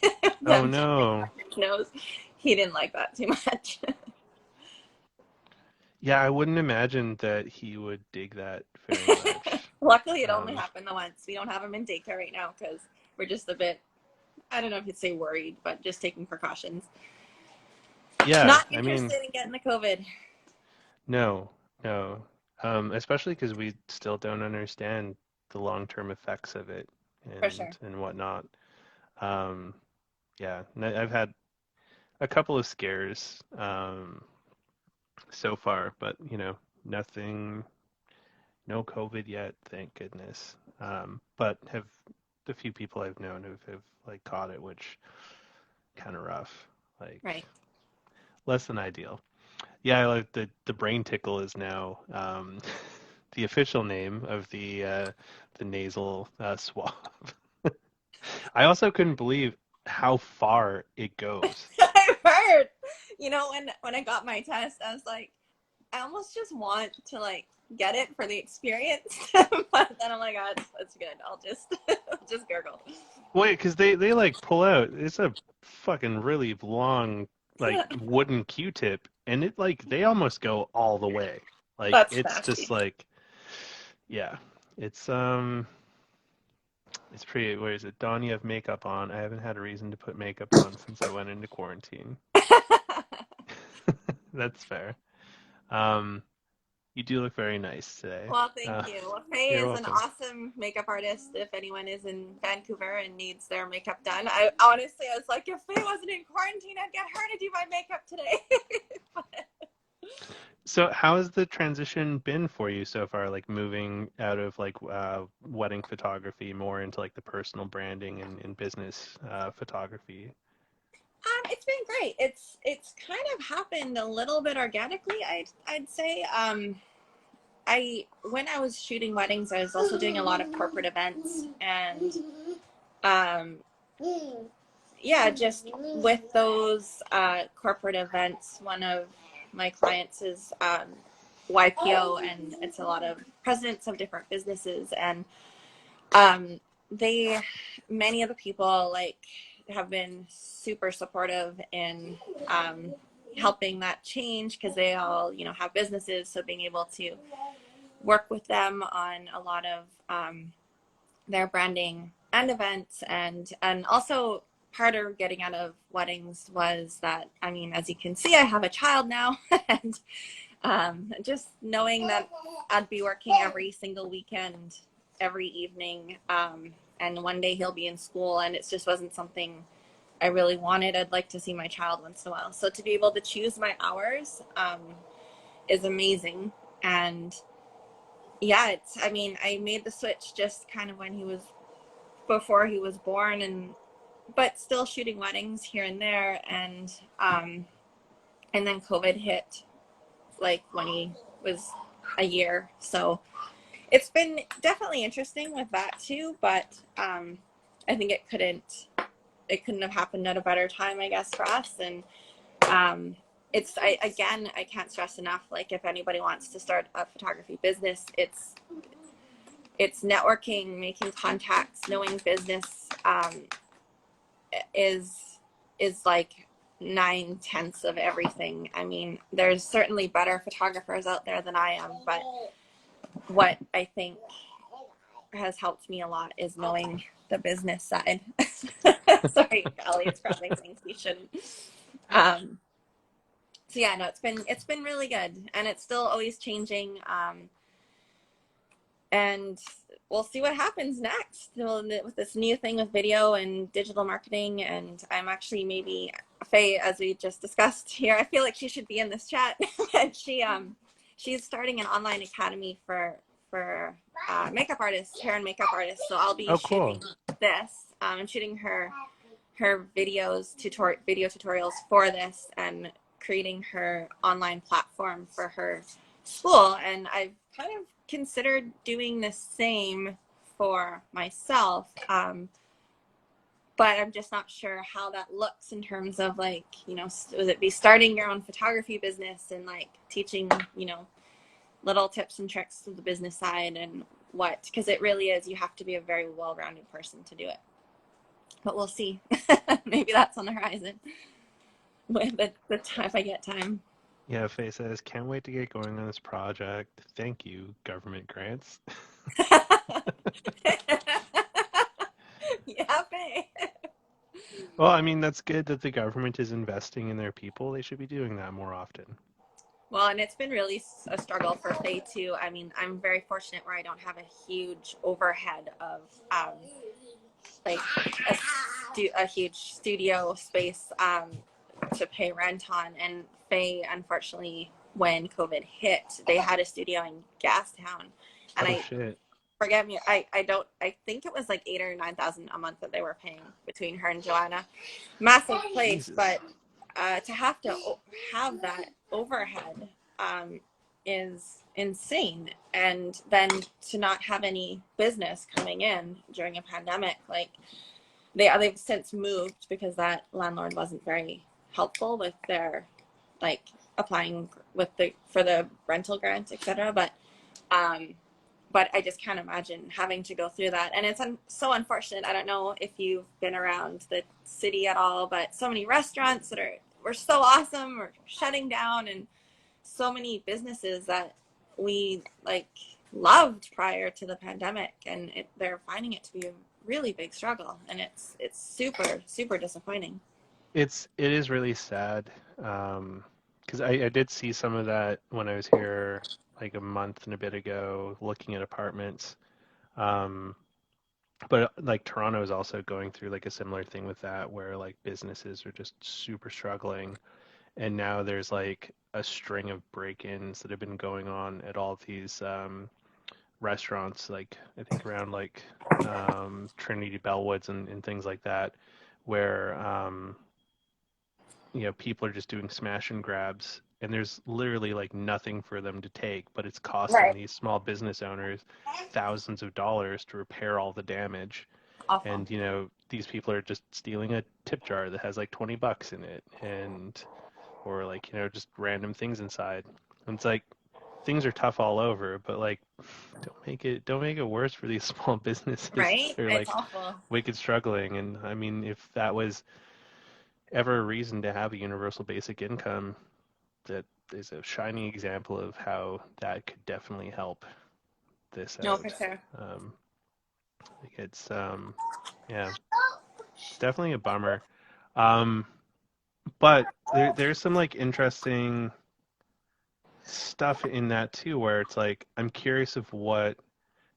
Oh Them no. his nose. He didn't like that too much. Yeah, I wouldn't imagine that he would dig that very much. Luckily, it only Um, happened the once. We don't have him in daycare right now because we're just a bit, I don't know if you'd say worried, but just taking precautions. yeah, Not I mean, interested in getting the COVID. no, no. Especially because we still don't understand the long-term effects of it For sure. and whatnot. Um, yeah, I've had a couple of scares so far, but nothing, no COVID yet, thank goodness. But have the few people I've known have like caught it, which kind of rough. Like Right. less than ideal. Yeah, I like the brain tickle is now the official name of the nasal swab. I also couldn't believe how far it goes. I've heard. You know, when I got my test, I was like, I almost just want to like get it for the experience, but then I'm like, oh, it's good. I'll just gurgle. Wait, because they like pull out. It's a fucking really long like wooden Q-tip, and it like they almost go all the way. Like That's it's just nasty. like yeah, it's it's pretty. Where is it? Dawn, you have makeup on. I haven't had a reason to put makeup on since I went into quarantine. That's fair. Um, you do look very nice today. Well, thank you. Well, Faye You're is an welcome. awesome makeup artist. If anyone is in Vancouver and needs their makeup done, I honestly, I was like, if Faye wasn't in quarantine, I'd get her to do my makeup today. So, how has the transition been for you so far? Like moving out of like wedding photography more into like the personal branding and business photography. It's been great. It's kind of happened a little bit organically, I'd say. When I was shooting weddings, I was also doing a lot of corporate events, and um, yeah, just with those corporate events, one of my clients is YPO, and it's a lot of presidents of different businesses, and um, they, many of the people like have been super supportive in helping that change because they all, you know, have businesses, so being able to work with them on a lot of their branding and events, and also part of getting out of weddings was that, I mean, as you can see, I have a child now, and just knowing that I'd be working every single weekend, every evening, and one day he'll be in school, and it just wasn't something I really wanted. I'd like to see my child once in a while, so to be able to choose my hours is amazing. And yeah, it's, I mean, I made the switch just kind of when he was, before he was born, and but still shooting weddings here and there, and then COVID hit like when he was a year, so it's been definitely interesting with that too, but I think it couldn't have happened at a better time, I guess, for us. And I can't stress enough, like if anybody wants to start a photography business, it's networking, making contacts, knowing business is like 9/10 of everything. I mean, there's certainly better photographers out there than I am, but what I think has helped me a lot is knowing the business side. Sorry, Elliot's grabbing things we shouldn't. So yeah, no, it's been really good, and it's still always changing. And we'll see what happens next with this new thing with video and digital marketing. And I'm actually, maybe Faye, as we just discussed here, I feel like she should be in this chat. And she's starting an online academy for makeup artists, hair and makeup artists. So I'll be Oh, shooting cool. this and shooting her video tutorials for this, and creating her online platform for her school. And I've kind of considered doing the same for myself, but I'm just not sure how that looks in terms of, like, you know, would it be starting your own photography business and like teaching, you know, little tips and tricks of the business side, and what, because it really is, you have to be a very well-rounded person to do it. But we'll see. Maybe that's on the horizon with the time, if I get time. Yeah, Faye says, can't wait to get going on this project. Thank you, government grants. Yeah, Faye. Well, I mean, that's good that the government is investing in their people. They should be doing that more often. Well, and it's been really a struggle for Faye too. I mean, I'm very fortunate where I don't have a huge overhead of like a huge studio space to pay rent on. And Faye, unfortunately, when COVID hit, they had a studio in Gastown, and Oh I shit. forget me, I think it was like 8 or 9 thousand a month that they were paying between her and Joanna. Massive place, Jesus. but to have to have that overhead is insane, and then to not have any business coming in during a pandemic, like they've since moved because that landlord wasn't very helpful with their like applying with the for the rental grant, etc. Um, but I just can't imagine having to go through that. And it's so unfortunate. I don't know if you've been around the city at all, but so many restaurants that were so awesome are shutting down, and so many businesses that we like loved prior to the pandemic, and they're finding it to be a really big struggle, and it's super disappointing. It is really sad. Because I did see some of that when I was here like a month and a bit ago looking at apartments. Um, but like Toronto is also going through like a similar thing with that where like businesses are just super struggling. And now there's like a string of break-ins that have been going on at all of these restaurants, like I think around like Trinity Bellwoods and things like that, where people are just doing smash and grabs, and there's literally like nothing for them to take, but it's costing Right. these small business owners thousands of dollars to repair all the damage. Awful. And these people are just stealing a tip jar that has like $20 in it, and or like just random things inside. And it's like things are tough all over, but like don't make it worse for these small businesses Right, that are it's like awful. wicked struggling. And I mean, if that was ever a reason to have a universal basic income, that is a shining example of how that could definitely help this No, for out. sure. Um, it's yeah, it's definitely a bummer. Um, but there's some like interesting stuff in that too, where it's like I'm curious of what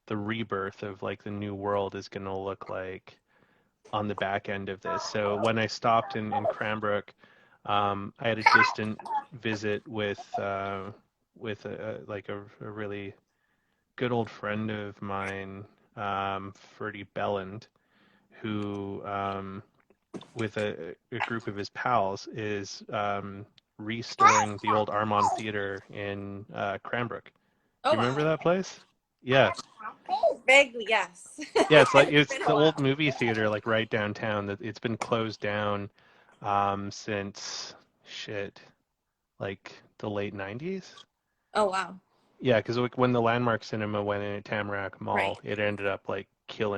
the rebirth of like the new world is going to look like on the back end of this. So when I stopped in Cranbrook, I had a distant visit with like a really good old friend of mine, Ferdy Belland, who with a group of his pals is restoring the old Armand Theater in Cranbrook. Oh Do you remember wow. that place? Yeah. Vaguely, yes. Yeah, it's like It's it's been the a old while. movie theater like right downtown that it's been closed down since shit like the late 90s. Oh wow. Yeah, because when the Landmark Cinema went in at Tamarack Right. Mall, it ended up like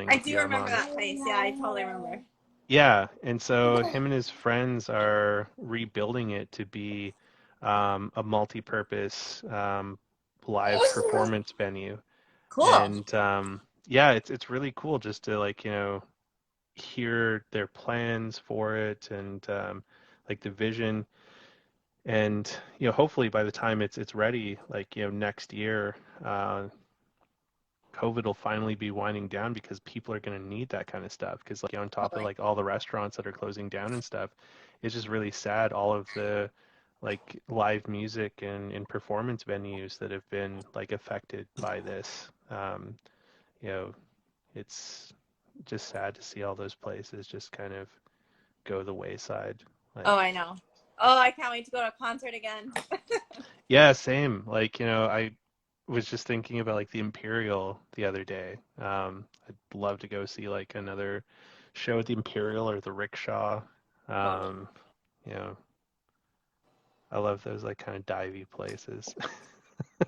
I killing the do remember Armand. that place. Yeah, I totally remember. Yeah, and so him and his friends are rebuilding it to be a multi-purpose live performance venue. Cool. And yeah, it's really cool just to like, hear their plans for it and like the vision. And hopefully by the time it's ready, like next year, COVID will finally be winding down because people are going to need that kind of stuff. Because like on top of Totally. like all the restaurants that are closing down and stuff, it's just really sad. All of the like live music and performance venues that have been like affected by this. You know, it's just sad to see all those places just kind of go the wayside. Oh, Like, I know. Oh, I can't wait to go to a concert again. yeah, same. Like, I was just thinking about like the Imperial the other day. I'd love to go see like another show at the Imperial or the Rickshaw. Totally. Um, you know, I love those like kind of divey places.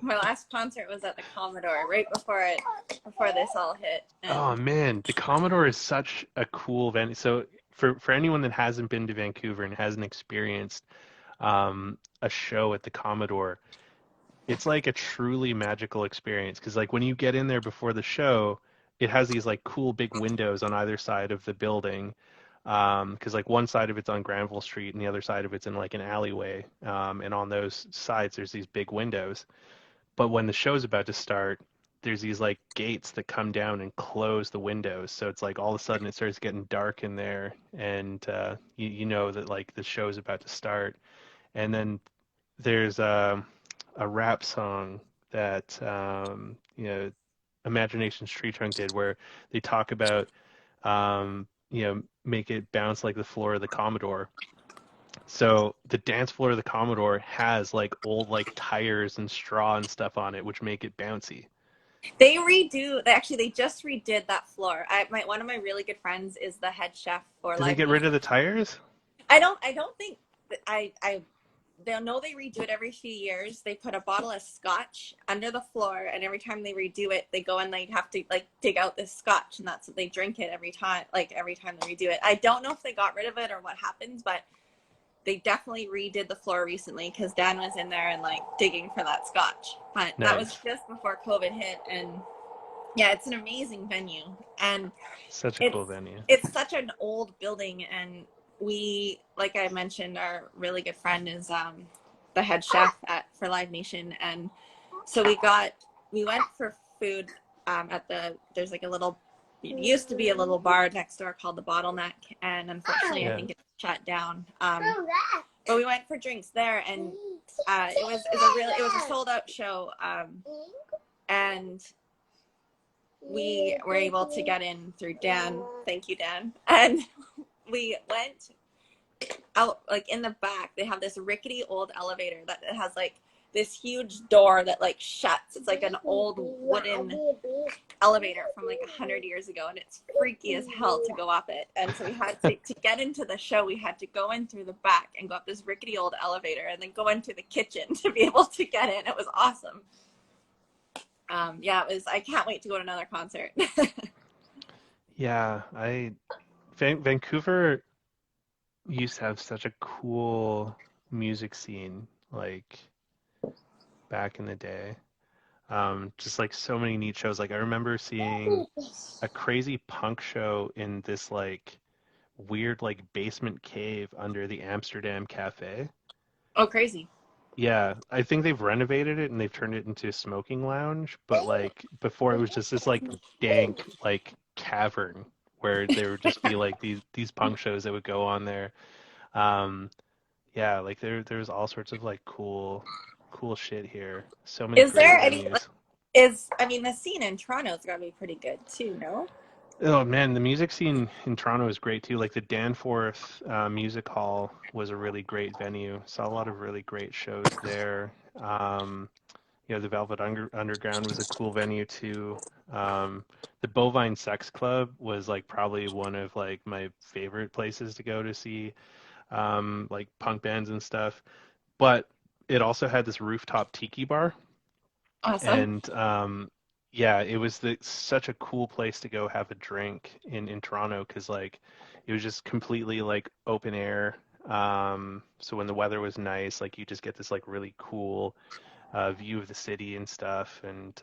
My last concert was at the Commodore right before this all hit, Oh and man, the Commodore is such a cool venue. So for anyone that hasn't been to Vancouver and hasn't experienced a show at the Commodore, it's like a truly magical experience because like when you get in there before the show, it has these like cool big windows on either side of the building. Because like one side of it's on Granville Street and the other side of it's in like an alleyway. And on those sides, there's these big windows. But when the show's about to start, there's these like gates that come down and close the windows. So it's like all of a sudden it starts getting dark in there, and you know that like the show's about to start. And then there's a rap song that Imagination's Tree Trunk did, where they talk about make it bounce like the floor of the Commodore. So the dance floor of the Commodore has like old like tires and straw and stuff on it, which make it bouncy. They just redid that floor. One of my really good friends is the head chef for Did they Live get rid Nation. of the tires? I don't think I they'll know they redo it every few years. They put a bottle of scotch under the floor, and every time they redo it, they go and they have to like dig out this scotch, and that's what they drink it every time. Like every time they redo it. I don't know if they got rid of it or what happens, but they definitely redid the floor recently because Dan was in there and like digging for that scotch. But that was Nice. just before COVID hit, and yeah, it's an amazing venue, and Such a it's cool venue. it's such an old building, and we, like I mentioned, our really good friend is the head chef for Live Nation, and so we went for food at there's like a little, it used to be a little bar next door called the Bottleneck, and unfortunately I Yeah. think it's shut down. But we went for drinks there, and it was a sold out show, and we were able to get in through Dan. Thank you, Dan. And we went out like in the back. They have this rickety old elevator that has like this huge door that like shuts. It's like an old wooden elevator from like 100 years ago, and it's freaky as hell to go up it. And so we had to get into the show, we had to go in through the back and go up this rickety old elevator and then go into the kitchen to be able to get in. It was awesome. Yeah, it was. I can't wait to go to another concert. Yeah, Vancouver used to have such a cool music scene, like back in the day. Just like so many neat shows. Like I remember seeing a crazy punk show in this like weird like basement cave under the Amsterdam Cafe. Oh, crazy. Yeah, I think they've renovated it and they've turned it into a smoking lounge, but like before it was just this like dank like cavern where there would just be like these punk shows that would go on there. Um, yeah, like there's all sorts of like cool shit here. So many Is great there any, venues. I mean, the scene in Toronto's got to be pretty good too, no? Oh man, the music scene in Toronto is great too. Like the Danforth Music Hall was a really great venue. Saw a lot of really great shows there. The Underground was a cool venue too. The Bovine Sex Club was like probably one of like my favorite places to go to see like punk bands and stuff. But it also had this rooftop tiki bar, Awesome. and yeah, it was such a cool place to go have a drink in Toronto because like it was just completely like open air. So when the weather was nice, like you just get this like really cool view of the city and stuff. And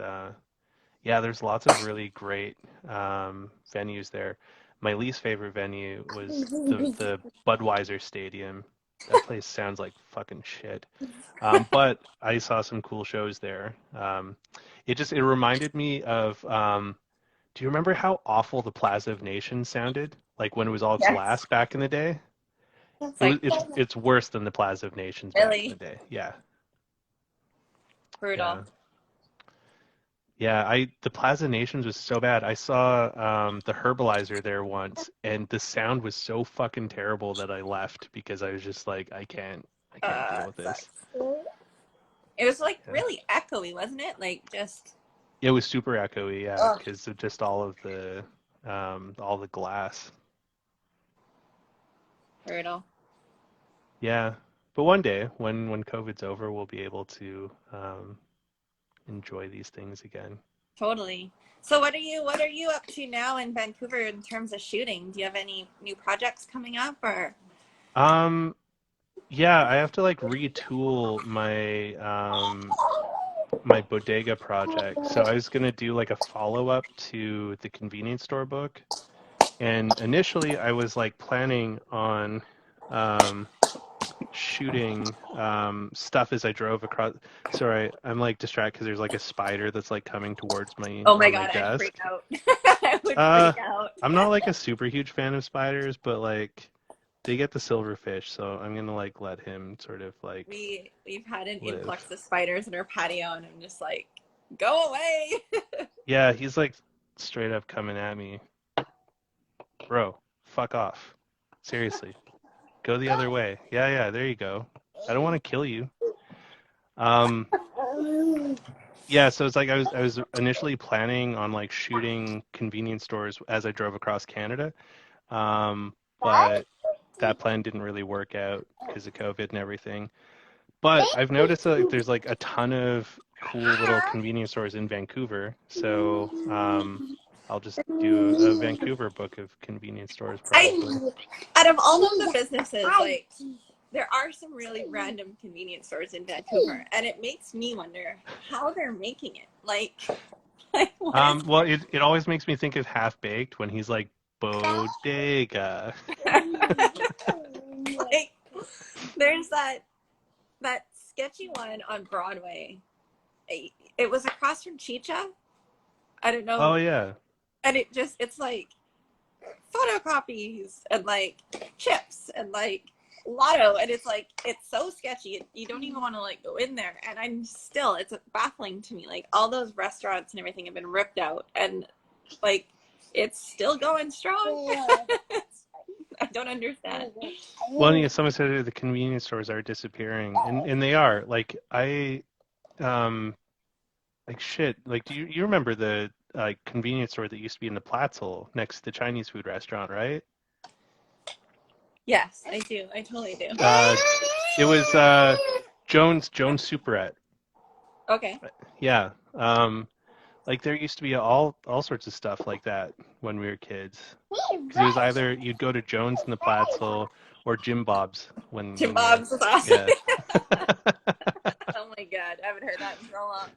yeah, there's lots of really great venues there. My least favorite venue was the Budweiser Stadium. That place sounds like fucking shit. But I saw some cool shows there. It reminded me of do you remember how awful the Plaza of Nations sounded? Like when it was all Yes. glass back in the day? It's like It's worse than the Plaza of Nations back in the really day. Yeah. brutal. Yeah. Yeah, the Plaza Nations was so bad. I saw the Herbalizer there once, and the sound was so fucking terrible that I left because I was just like, I can't deal with It sucks. this. It was like Yeah. really echoey, wasn't it? Like just. It was super echoey, yeah, Ugh. because of just all the glass. Brutal. Yeah, but one day when COVID's over, we'll be able to enjoy these things again. Totally. So what are you up to now in Vancouver in terms of shooting? Do you have any new projects coming up or? Um, yeah, I have to like retool my bodega project. So I was gonna do like a follow-up to the convenience store book, and initially I was like planning on um, shooting stuff as I drove across. Sorry, I'm like distracted because there's like a spider that's like coming towards me Oh my on my God, I'd freak desk. out. I would Uh, freak out. I'm not like a super huge fan of spiders, but like they get the silverfish, so I'm gonna like let him sort of like We've had an live. influx of spiders in our patio, and I'm just like, go away. Yeah, he's like straight up coming at me. Bro, fuck off. Seriously. Go the other way. Yeah, yeah, there you go. I don't want to kill you. Um, yeah, so it's like I was initially planning on like shooting convenience stores as I drove across Canada. But that plan didn't really work out because of COVID and everything. But I've noticed that like, there's like a ton of cool little convenience stores in Vancouver. So I'll just do a Vancouver book of convenience stores probably. I Out of all of the businesses, like there are some really random convenience stores in Vancouver, and it makes me wonder how they're making it. Like what is Well, it always makes me think of Half Baked when he's like bodega. like there's that sketchy one on Broadway. It was across from Chicha. I don't Oh know, yeah. and it's like photocopies and like chips and like lotto, and it's like it's so sketchy you don't even want to like go in there, and it's baffling to me, like all those restaurants and everything have been ripped out, and like it's still going strong. I don't understand. Well, yeah, someone said the convenience stores are disappearing, and they are. Like um, like shit. Like, do you remember the convenience store that used to be in the Platzel next to the Chinese food restaurant, right? Yes, I do, I totally do. Uh, it was Jones Superette. Okay. Yeah. Like there used to be all sorts of stuff like that when we were kids. Because it was either you'd go to Jones in the Platzel or Jim Bob's Jim when you're Bob's was awesome. yeah. Oh my god, I haven't heard that in so long.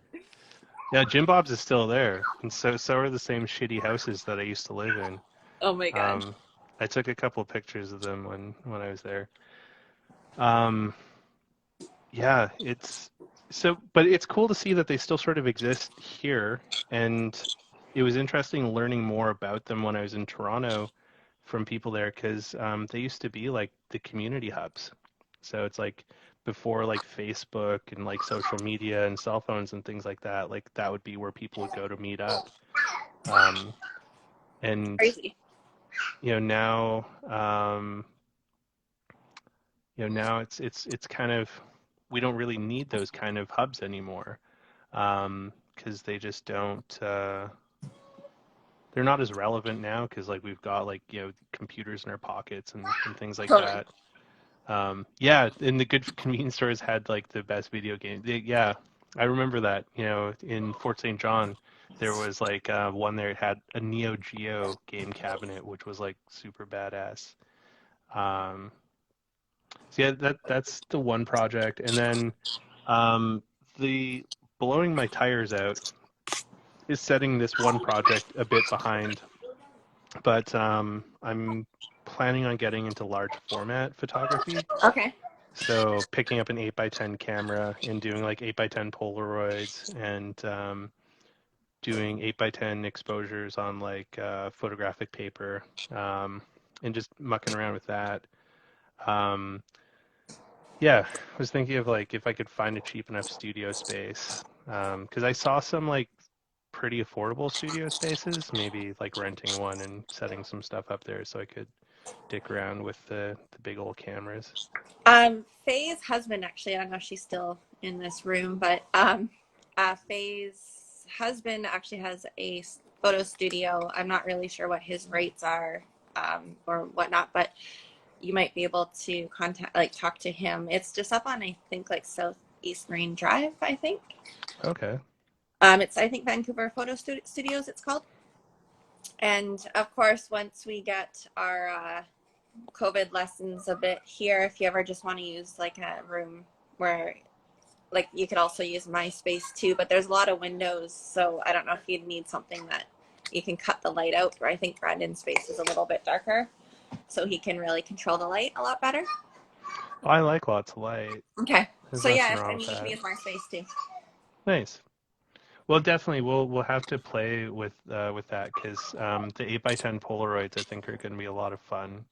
Yeah, Jim Bob's is still there, and so are the same shitty houses that I used to live in. Oh my god. Um, I took a couple pictures of them when I was there. Um, yeah, but it's cool to see that they still sort of exist here, and it was interesting learning more about them when I was in Toronto from people there because they used to be like the community hubs. So it's like before like Facebook and like social media and cell phones and things like that would be where people would go to meet up. Um, and Crazy. now now it's kind of we don't really need those kind of hubs anymore because they just don't they're not as relevant now because like we've got like computers in our pockets and things like Totally. that. Yeah, and the good convenience stores had like the best video game. Yeah, I remember that. In Fort St. John, there was like one there that had a Neo Geo game cabinet, which was like super badass. Um, so yeah, that's the one project, and then the blowing my tires out is setting this one project a bit behind, but I'm planning on getting into large format photography. Okay. So picking up an 8x10 camera and doing like 8x10 Polaroids and doing 8x10 exposures on like photographic paper and just mucking around with that. Um, yeah, I was thinking of like if I could find a cheap enough studio space because I saw some like pretty affordable studio spaces, maybe like renting one and setting some stuff up there so I could dick around with the big old cameras. Faye's husband, actually, I don't know if she's still in this room, but Faye's husband actually has a photo studio. I'm not really sure what his rates are or whatnot, but you might be able to talk to him. It's just up on, I think, like Southeast Marine Drive, I think. Okay. It's, I think, Vancouver Photo Studios, it's called. And of course, once we get our COVID lessons a bit here, if you ever just want to use like a room where like you could also use my space too, but there's a lot of windows, so I don't know if you'd need something that you can cut the light out, where I think Brandon's space is a little bit darker, so he can really control the light a lot better. Oh, I like lots of light. Okay, There's so nothing yeah, wrong I with mean, you can that. use my space too. Nice. Well, definitely we'll have to play with that because the 8x10 Polaroids I think are going to be a lot of fun.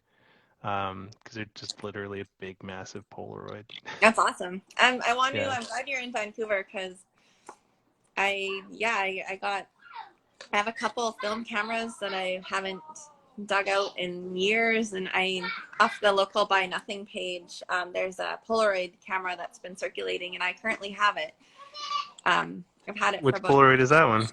because they're just literally a big, massive Polaroid. That's awesome. I want to. Yeah. I'm glad you're in Vancouver because I have a couple of film cameras that I haven't dug out in years, and I off the local Buy Nothing page. There's a Polaroid camera that's been circulating, and I currently have it. I've had it for Which about. Polaroid is that one?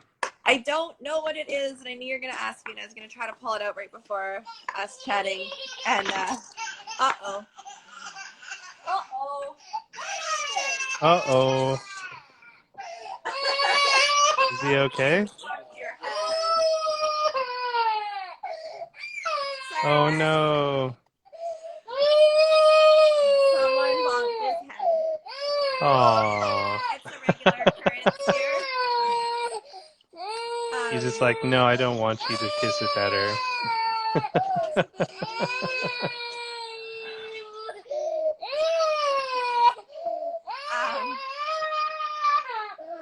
I don't know what it is, and I knew you were gonna ask me, and I was gonna try to pull it out right before us chatting. And uh-oh. Uh-oh. Is he okay? Oh no. Someone bonked his head. Aww. It's a regular occurrence here. He's just like, no, I don't want you to kiss it better.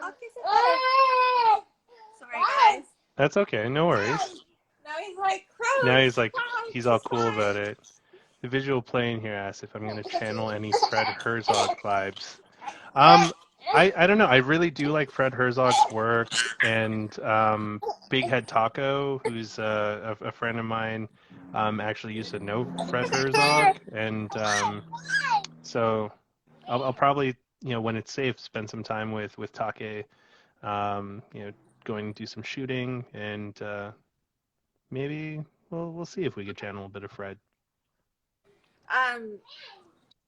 I'll kiss it better. Sorry, guys. That's okay, no worries. Now he's like, Crow. Now he's like, he's all cool about it. The visual plane here asks if I'm going to channel any Fred Herzog vibes. I don't know. I really do like Fred Herzog's work, and Big Head Taco, who's a friend of mine, actually used to know Fred Herzog, and so I'll probably, when it's safe, spend some time with Take, going to do some shooting, and maybe we'll see if we could channel a bit of Fred.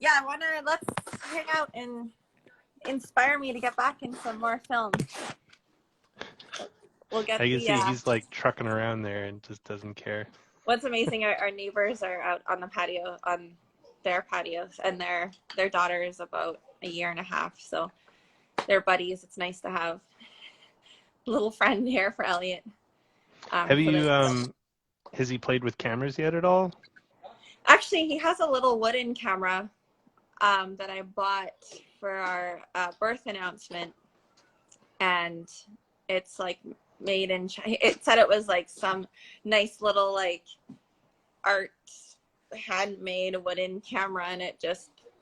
Yeah, I wonder. Let's hang out and inspire me to get back in some more film. We'll get. I can see he's like trucking around there and just doesn't care. What's amazing, our neighbors are out on the patio, on their patios, and their daughter is about a year and a half, so they're buddies. It's nice to have a little friend here for Elliot. Have you has he played with cameras yet at all? Actually, he has a little wooden camera that I bought for our birth announcement, and it's like made in China. It said it was like some nice little like art handmade wooden camera, and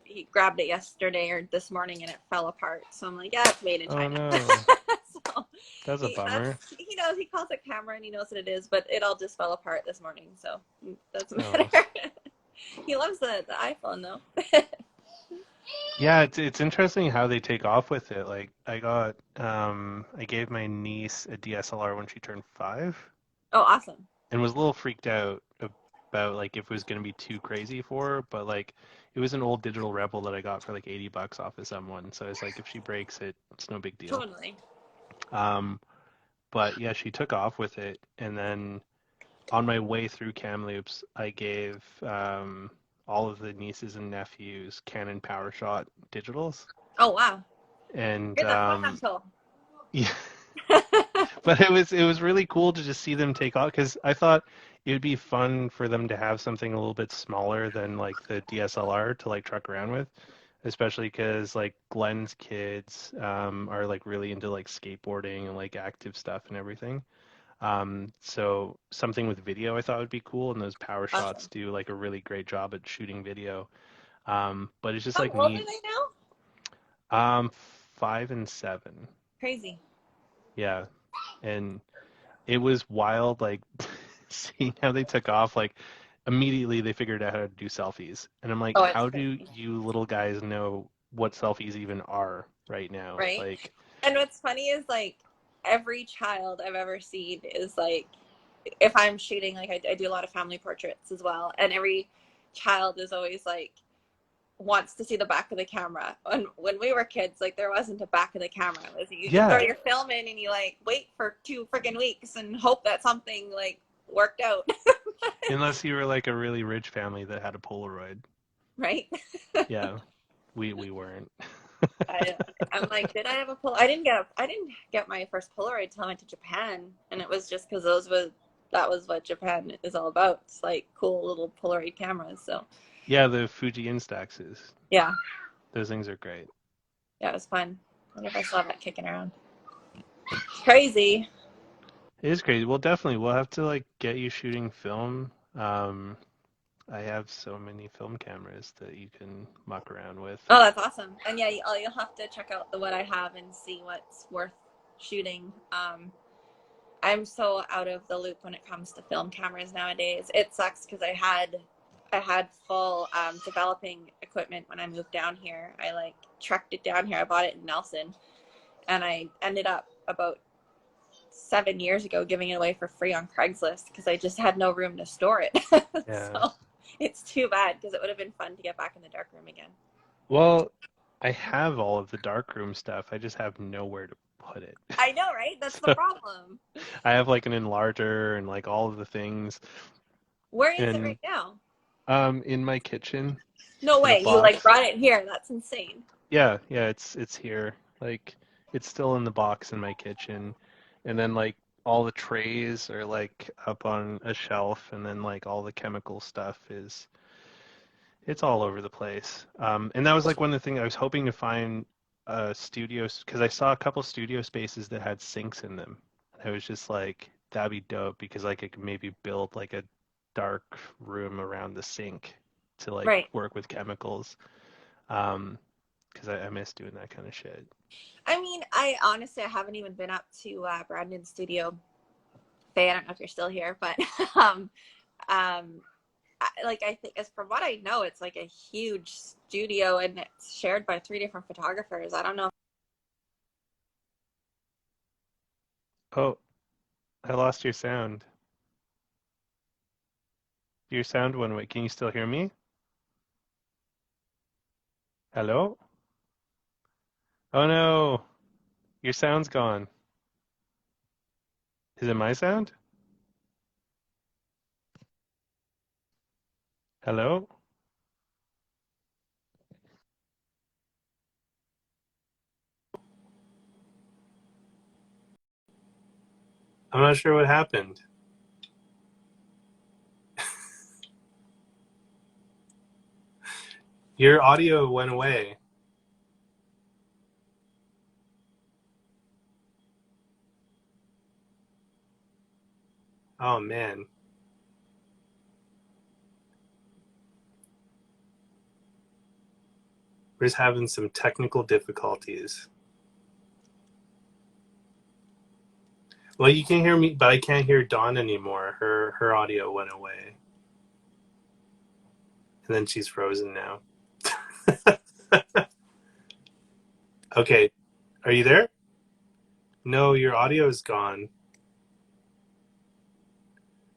he grabbed it yesterday or this morning and it fell apart. So I'm like, yeah, it's made in China. Oh no. So That's a bummer. he knows, he calls it camera and he knows what it is, but it all just fell apart this morning, so it doesn't Oh. matter. He loves the iPhone though. Yeah, it's interesting how they take off with it. Like I gave my niece a DSLR when she turned 5 Oh, awesome. and was a little freaked out about like if it was going to be too crazy for her, but like it was an old digital Rebel that I got for like $80 off of someone. So it's like if she breaks it, it's no big deal. Totally. But yeah, she took off with it, and then on my way through Kamloops, I gave all of the nieces and nephews Canon PowerShot digitals. Oh wow. And You're the fun uncle. yeah, but it was really cool to just see them take off, because I thought it would be fun for them to have something a little bit smaller than like the DSLR to like truck around with, especially because like Glenn's kids are like really into like skateboarding and like active stuff and everything. So something with video I thought would be cool, and those power shots Awesome. do like a really great job at shooting video. But it's just How like old neat. are they now? 5 and 7. Crazy. Yeah. And it was wild, like seeing how they took off. Like immediately they figured out how to do selfies. And I'm like, Oh, it's how do crazy. you little guys know what selfies even are right now? Right. Like, And what's funny is like every child I've ever seen is like, if I'm shooting, like I do a lot of family portraits as well, and every child is always like wants to see the back of the camera. And when we were kids, like there wasn't a back of the camera. It was you Yeah. throw your film in and you like wait for 2 freaking weeks and hope that something like worked out. unless you were like a really rich family that had a Polaroid. Right? Yeah. We weren't. I'm like, did I have a I didn't get my first Polaroid till I went to Japan, and it was just because that was what Japan is all about. It's like cool little Polaroid cameras. So Yeah, the Fuji Instaxes. yeah, Those things are great. it was fun. I wonder if I still have that kicking around. It's crazy. It is crazy. Well, definitely, we'll have to like get you shooting film. I have so many film cameras that you can muck around with. Oh, that's awesome. And yeah, you'll have to check out what I have and see what's worth shooting. I'm so out of the loop when it comes to film cameras nowadays. It sucks because I had full developing equipment when I moved down here. I like trucked it down here. I bought it in Nelson, and I ended up about 7 years ago giving it away for free on Craigslist because I just had no room to store it. Yeah. So it's too bad because it would have been fun to get back in the darkroom again. Well, I have all of the darkroom stuff. I just have nowhere to put it. I know, right? That's the So problem. I have like an enlarger and like all of the things. Where is it And right now? in my kitchen No in a way. You like box. brought it here. That's insane. Yeah, yeah, it's here. Like it's still in the box in my kitchen. And then like all the trays are like up on a shelf and then like all the chemical stuff is it's all over the place. And that was like one of the things I was hoping to find studios because I saw a couple studio spaces that had sinks in them. I was just like, that'd be dope because like I could maybe build like a dark room around the sink to like Right. work with chemicals. Because I miss doing that kind of shit. I mean, I honestly I haven't even been up to Brandon's studio. Faye, I don't know if you're still here, but um, I think as from what I know, it's like a huge studio and it's shared by 3 different photographers. I don't know. Oh, I lost your sound. Your sound went away. Can you still hear me? Hello? Oh no, your sound's gone. Is it my sound? Hello? I'm not sure what happened. Your audio went away. Oh man. We're just having some technical difficulties. Well, you can hear me, but I can't hear Dawn anymore. Her audio went away. And then she's frozen now. Okay. Are you there? No, your audio is gone.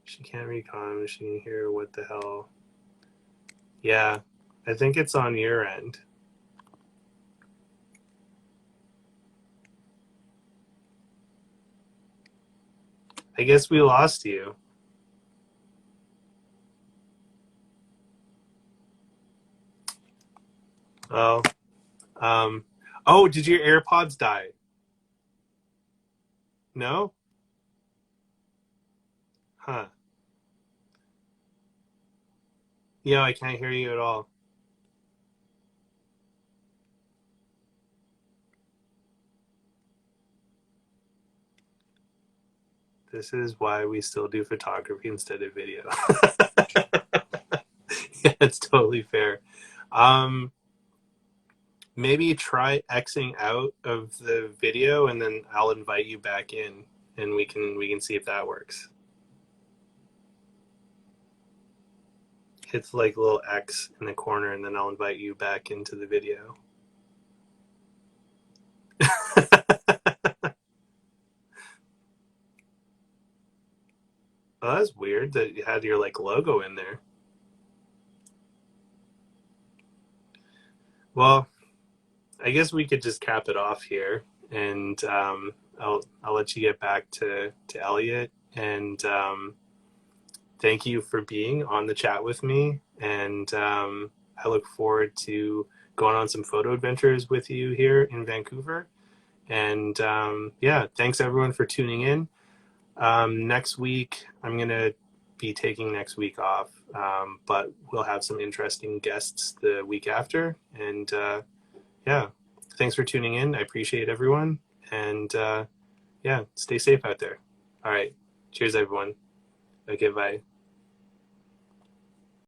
She can't recon. She can hear what the hell. Yeah. I think it's on your end. I guess we lost you. Oh. Oh, did your AirPods die? No? Huh. Yeah, I can't hear you at all. This is why we still do photography instead of video. Yeah, it's totally fair. Maybe try Xing out of the video and then I'll invite you back in and we can see if that works. Hit like a little X in the corner and then I'll invite you back into the video. Well, that's weird that you had your like logo in there. Well, I guess we could just cap it off here, and I'll let you get back to Elliot. And thank you for being on the chat with me. And I look forward to going on some photo adventures with you here in Vancouver. And yeah, thanks everyone for tuning in. Next week, I'm gonna be taking next week off, but we'll have some interesting guests the week after. And yeah, thanks for tuning in. I appreciate everyone. And yeah, stay safe out there. All right. Cheers, everyone. Okay, bye.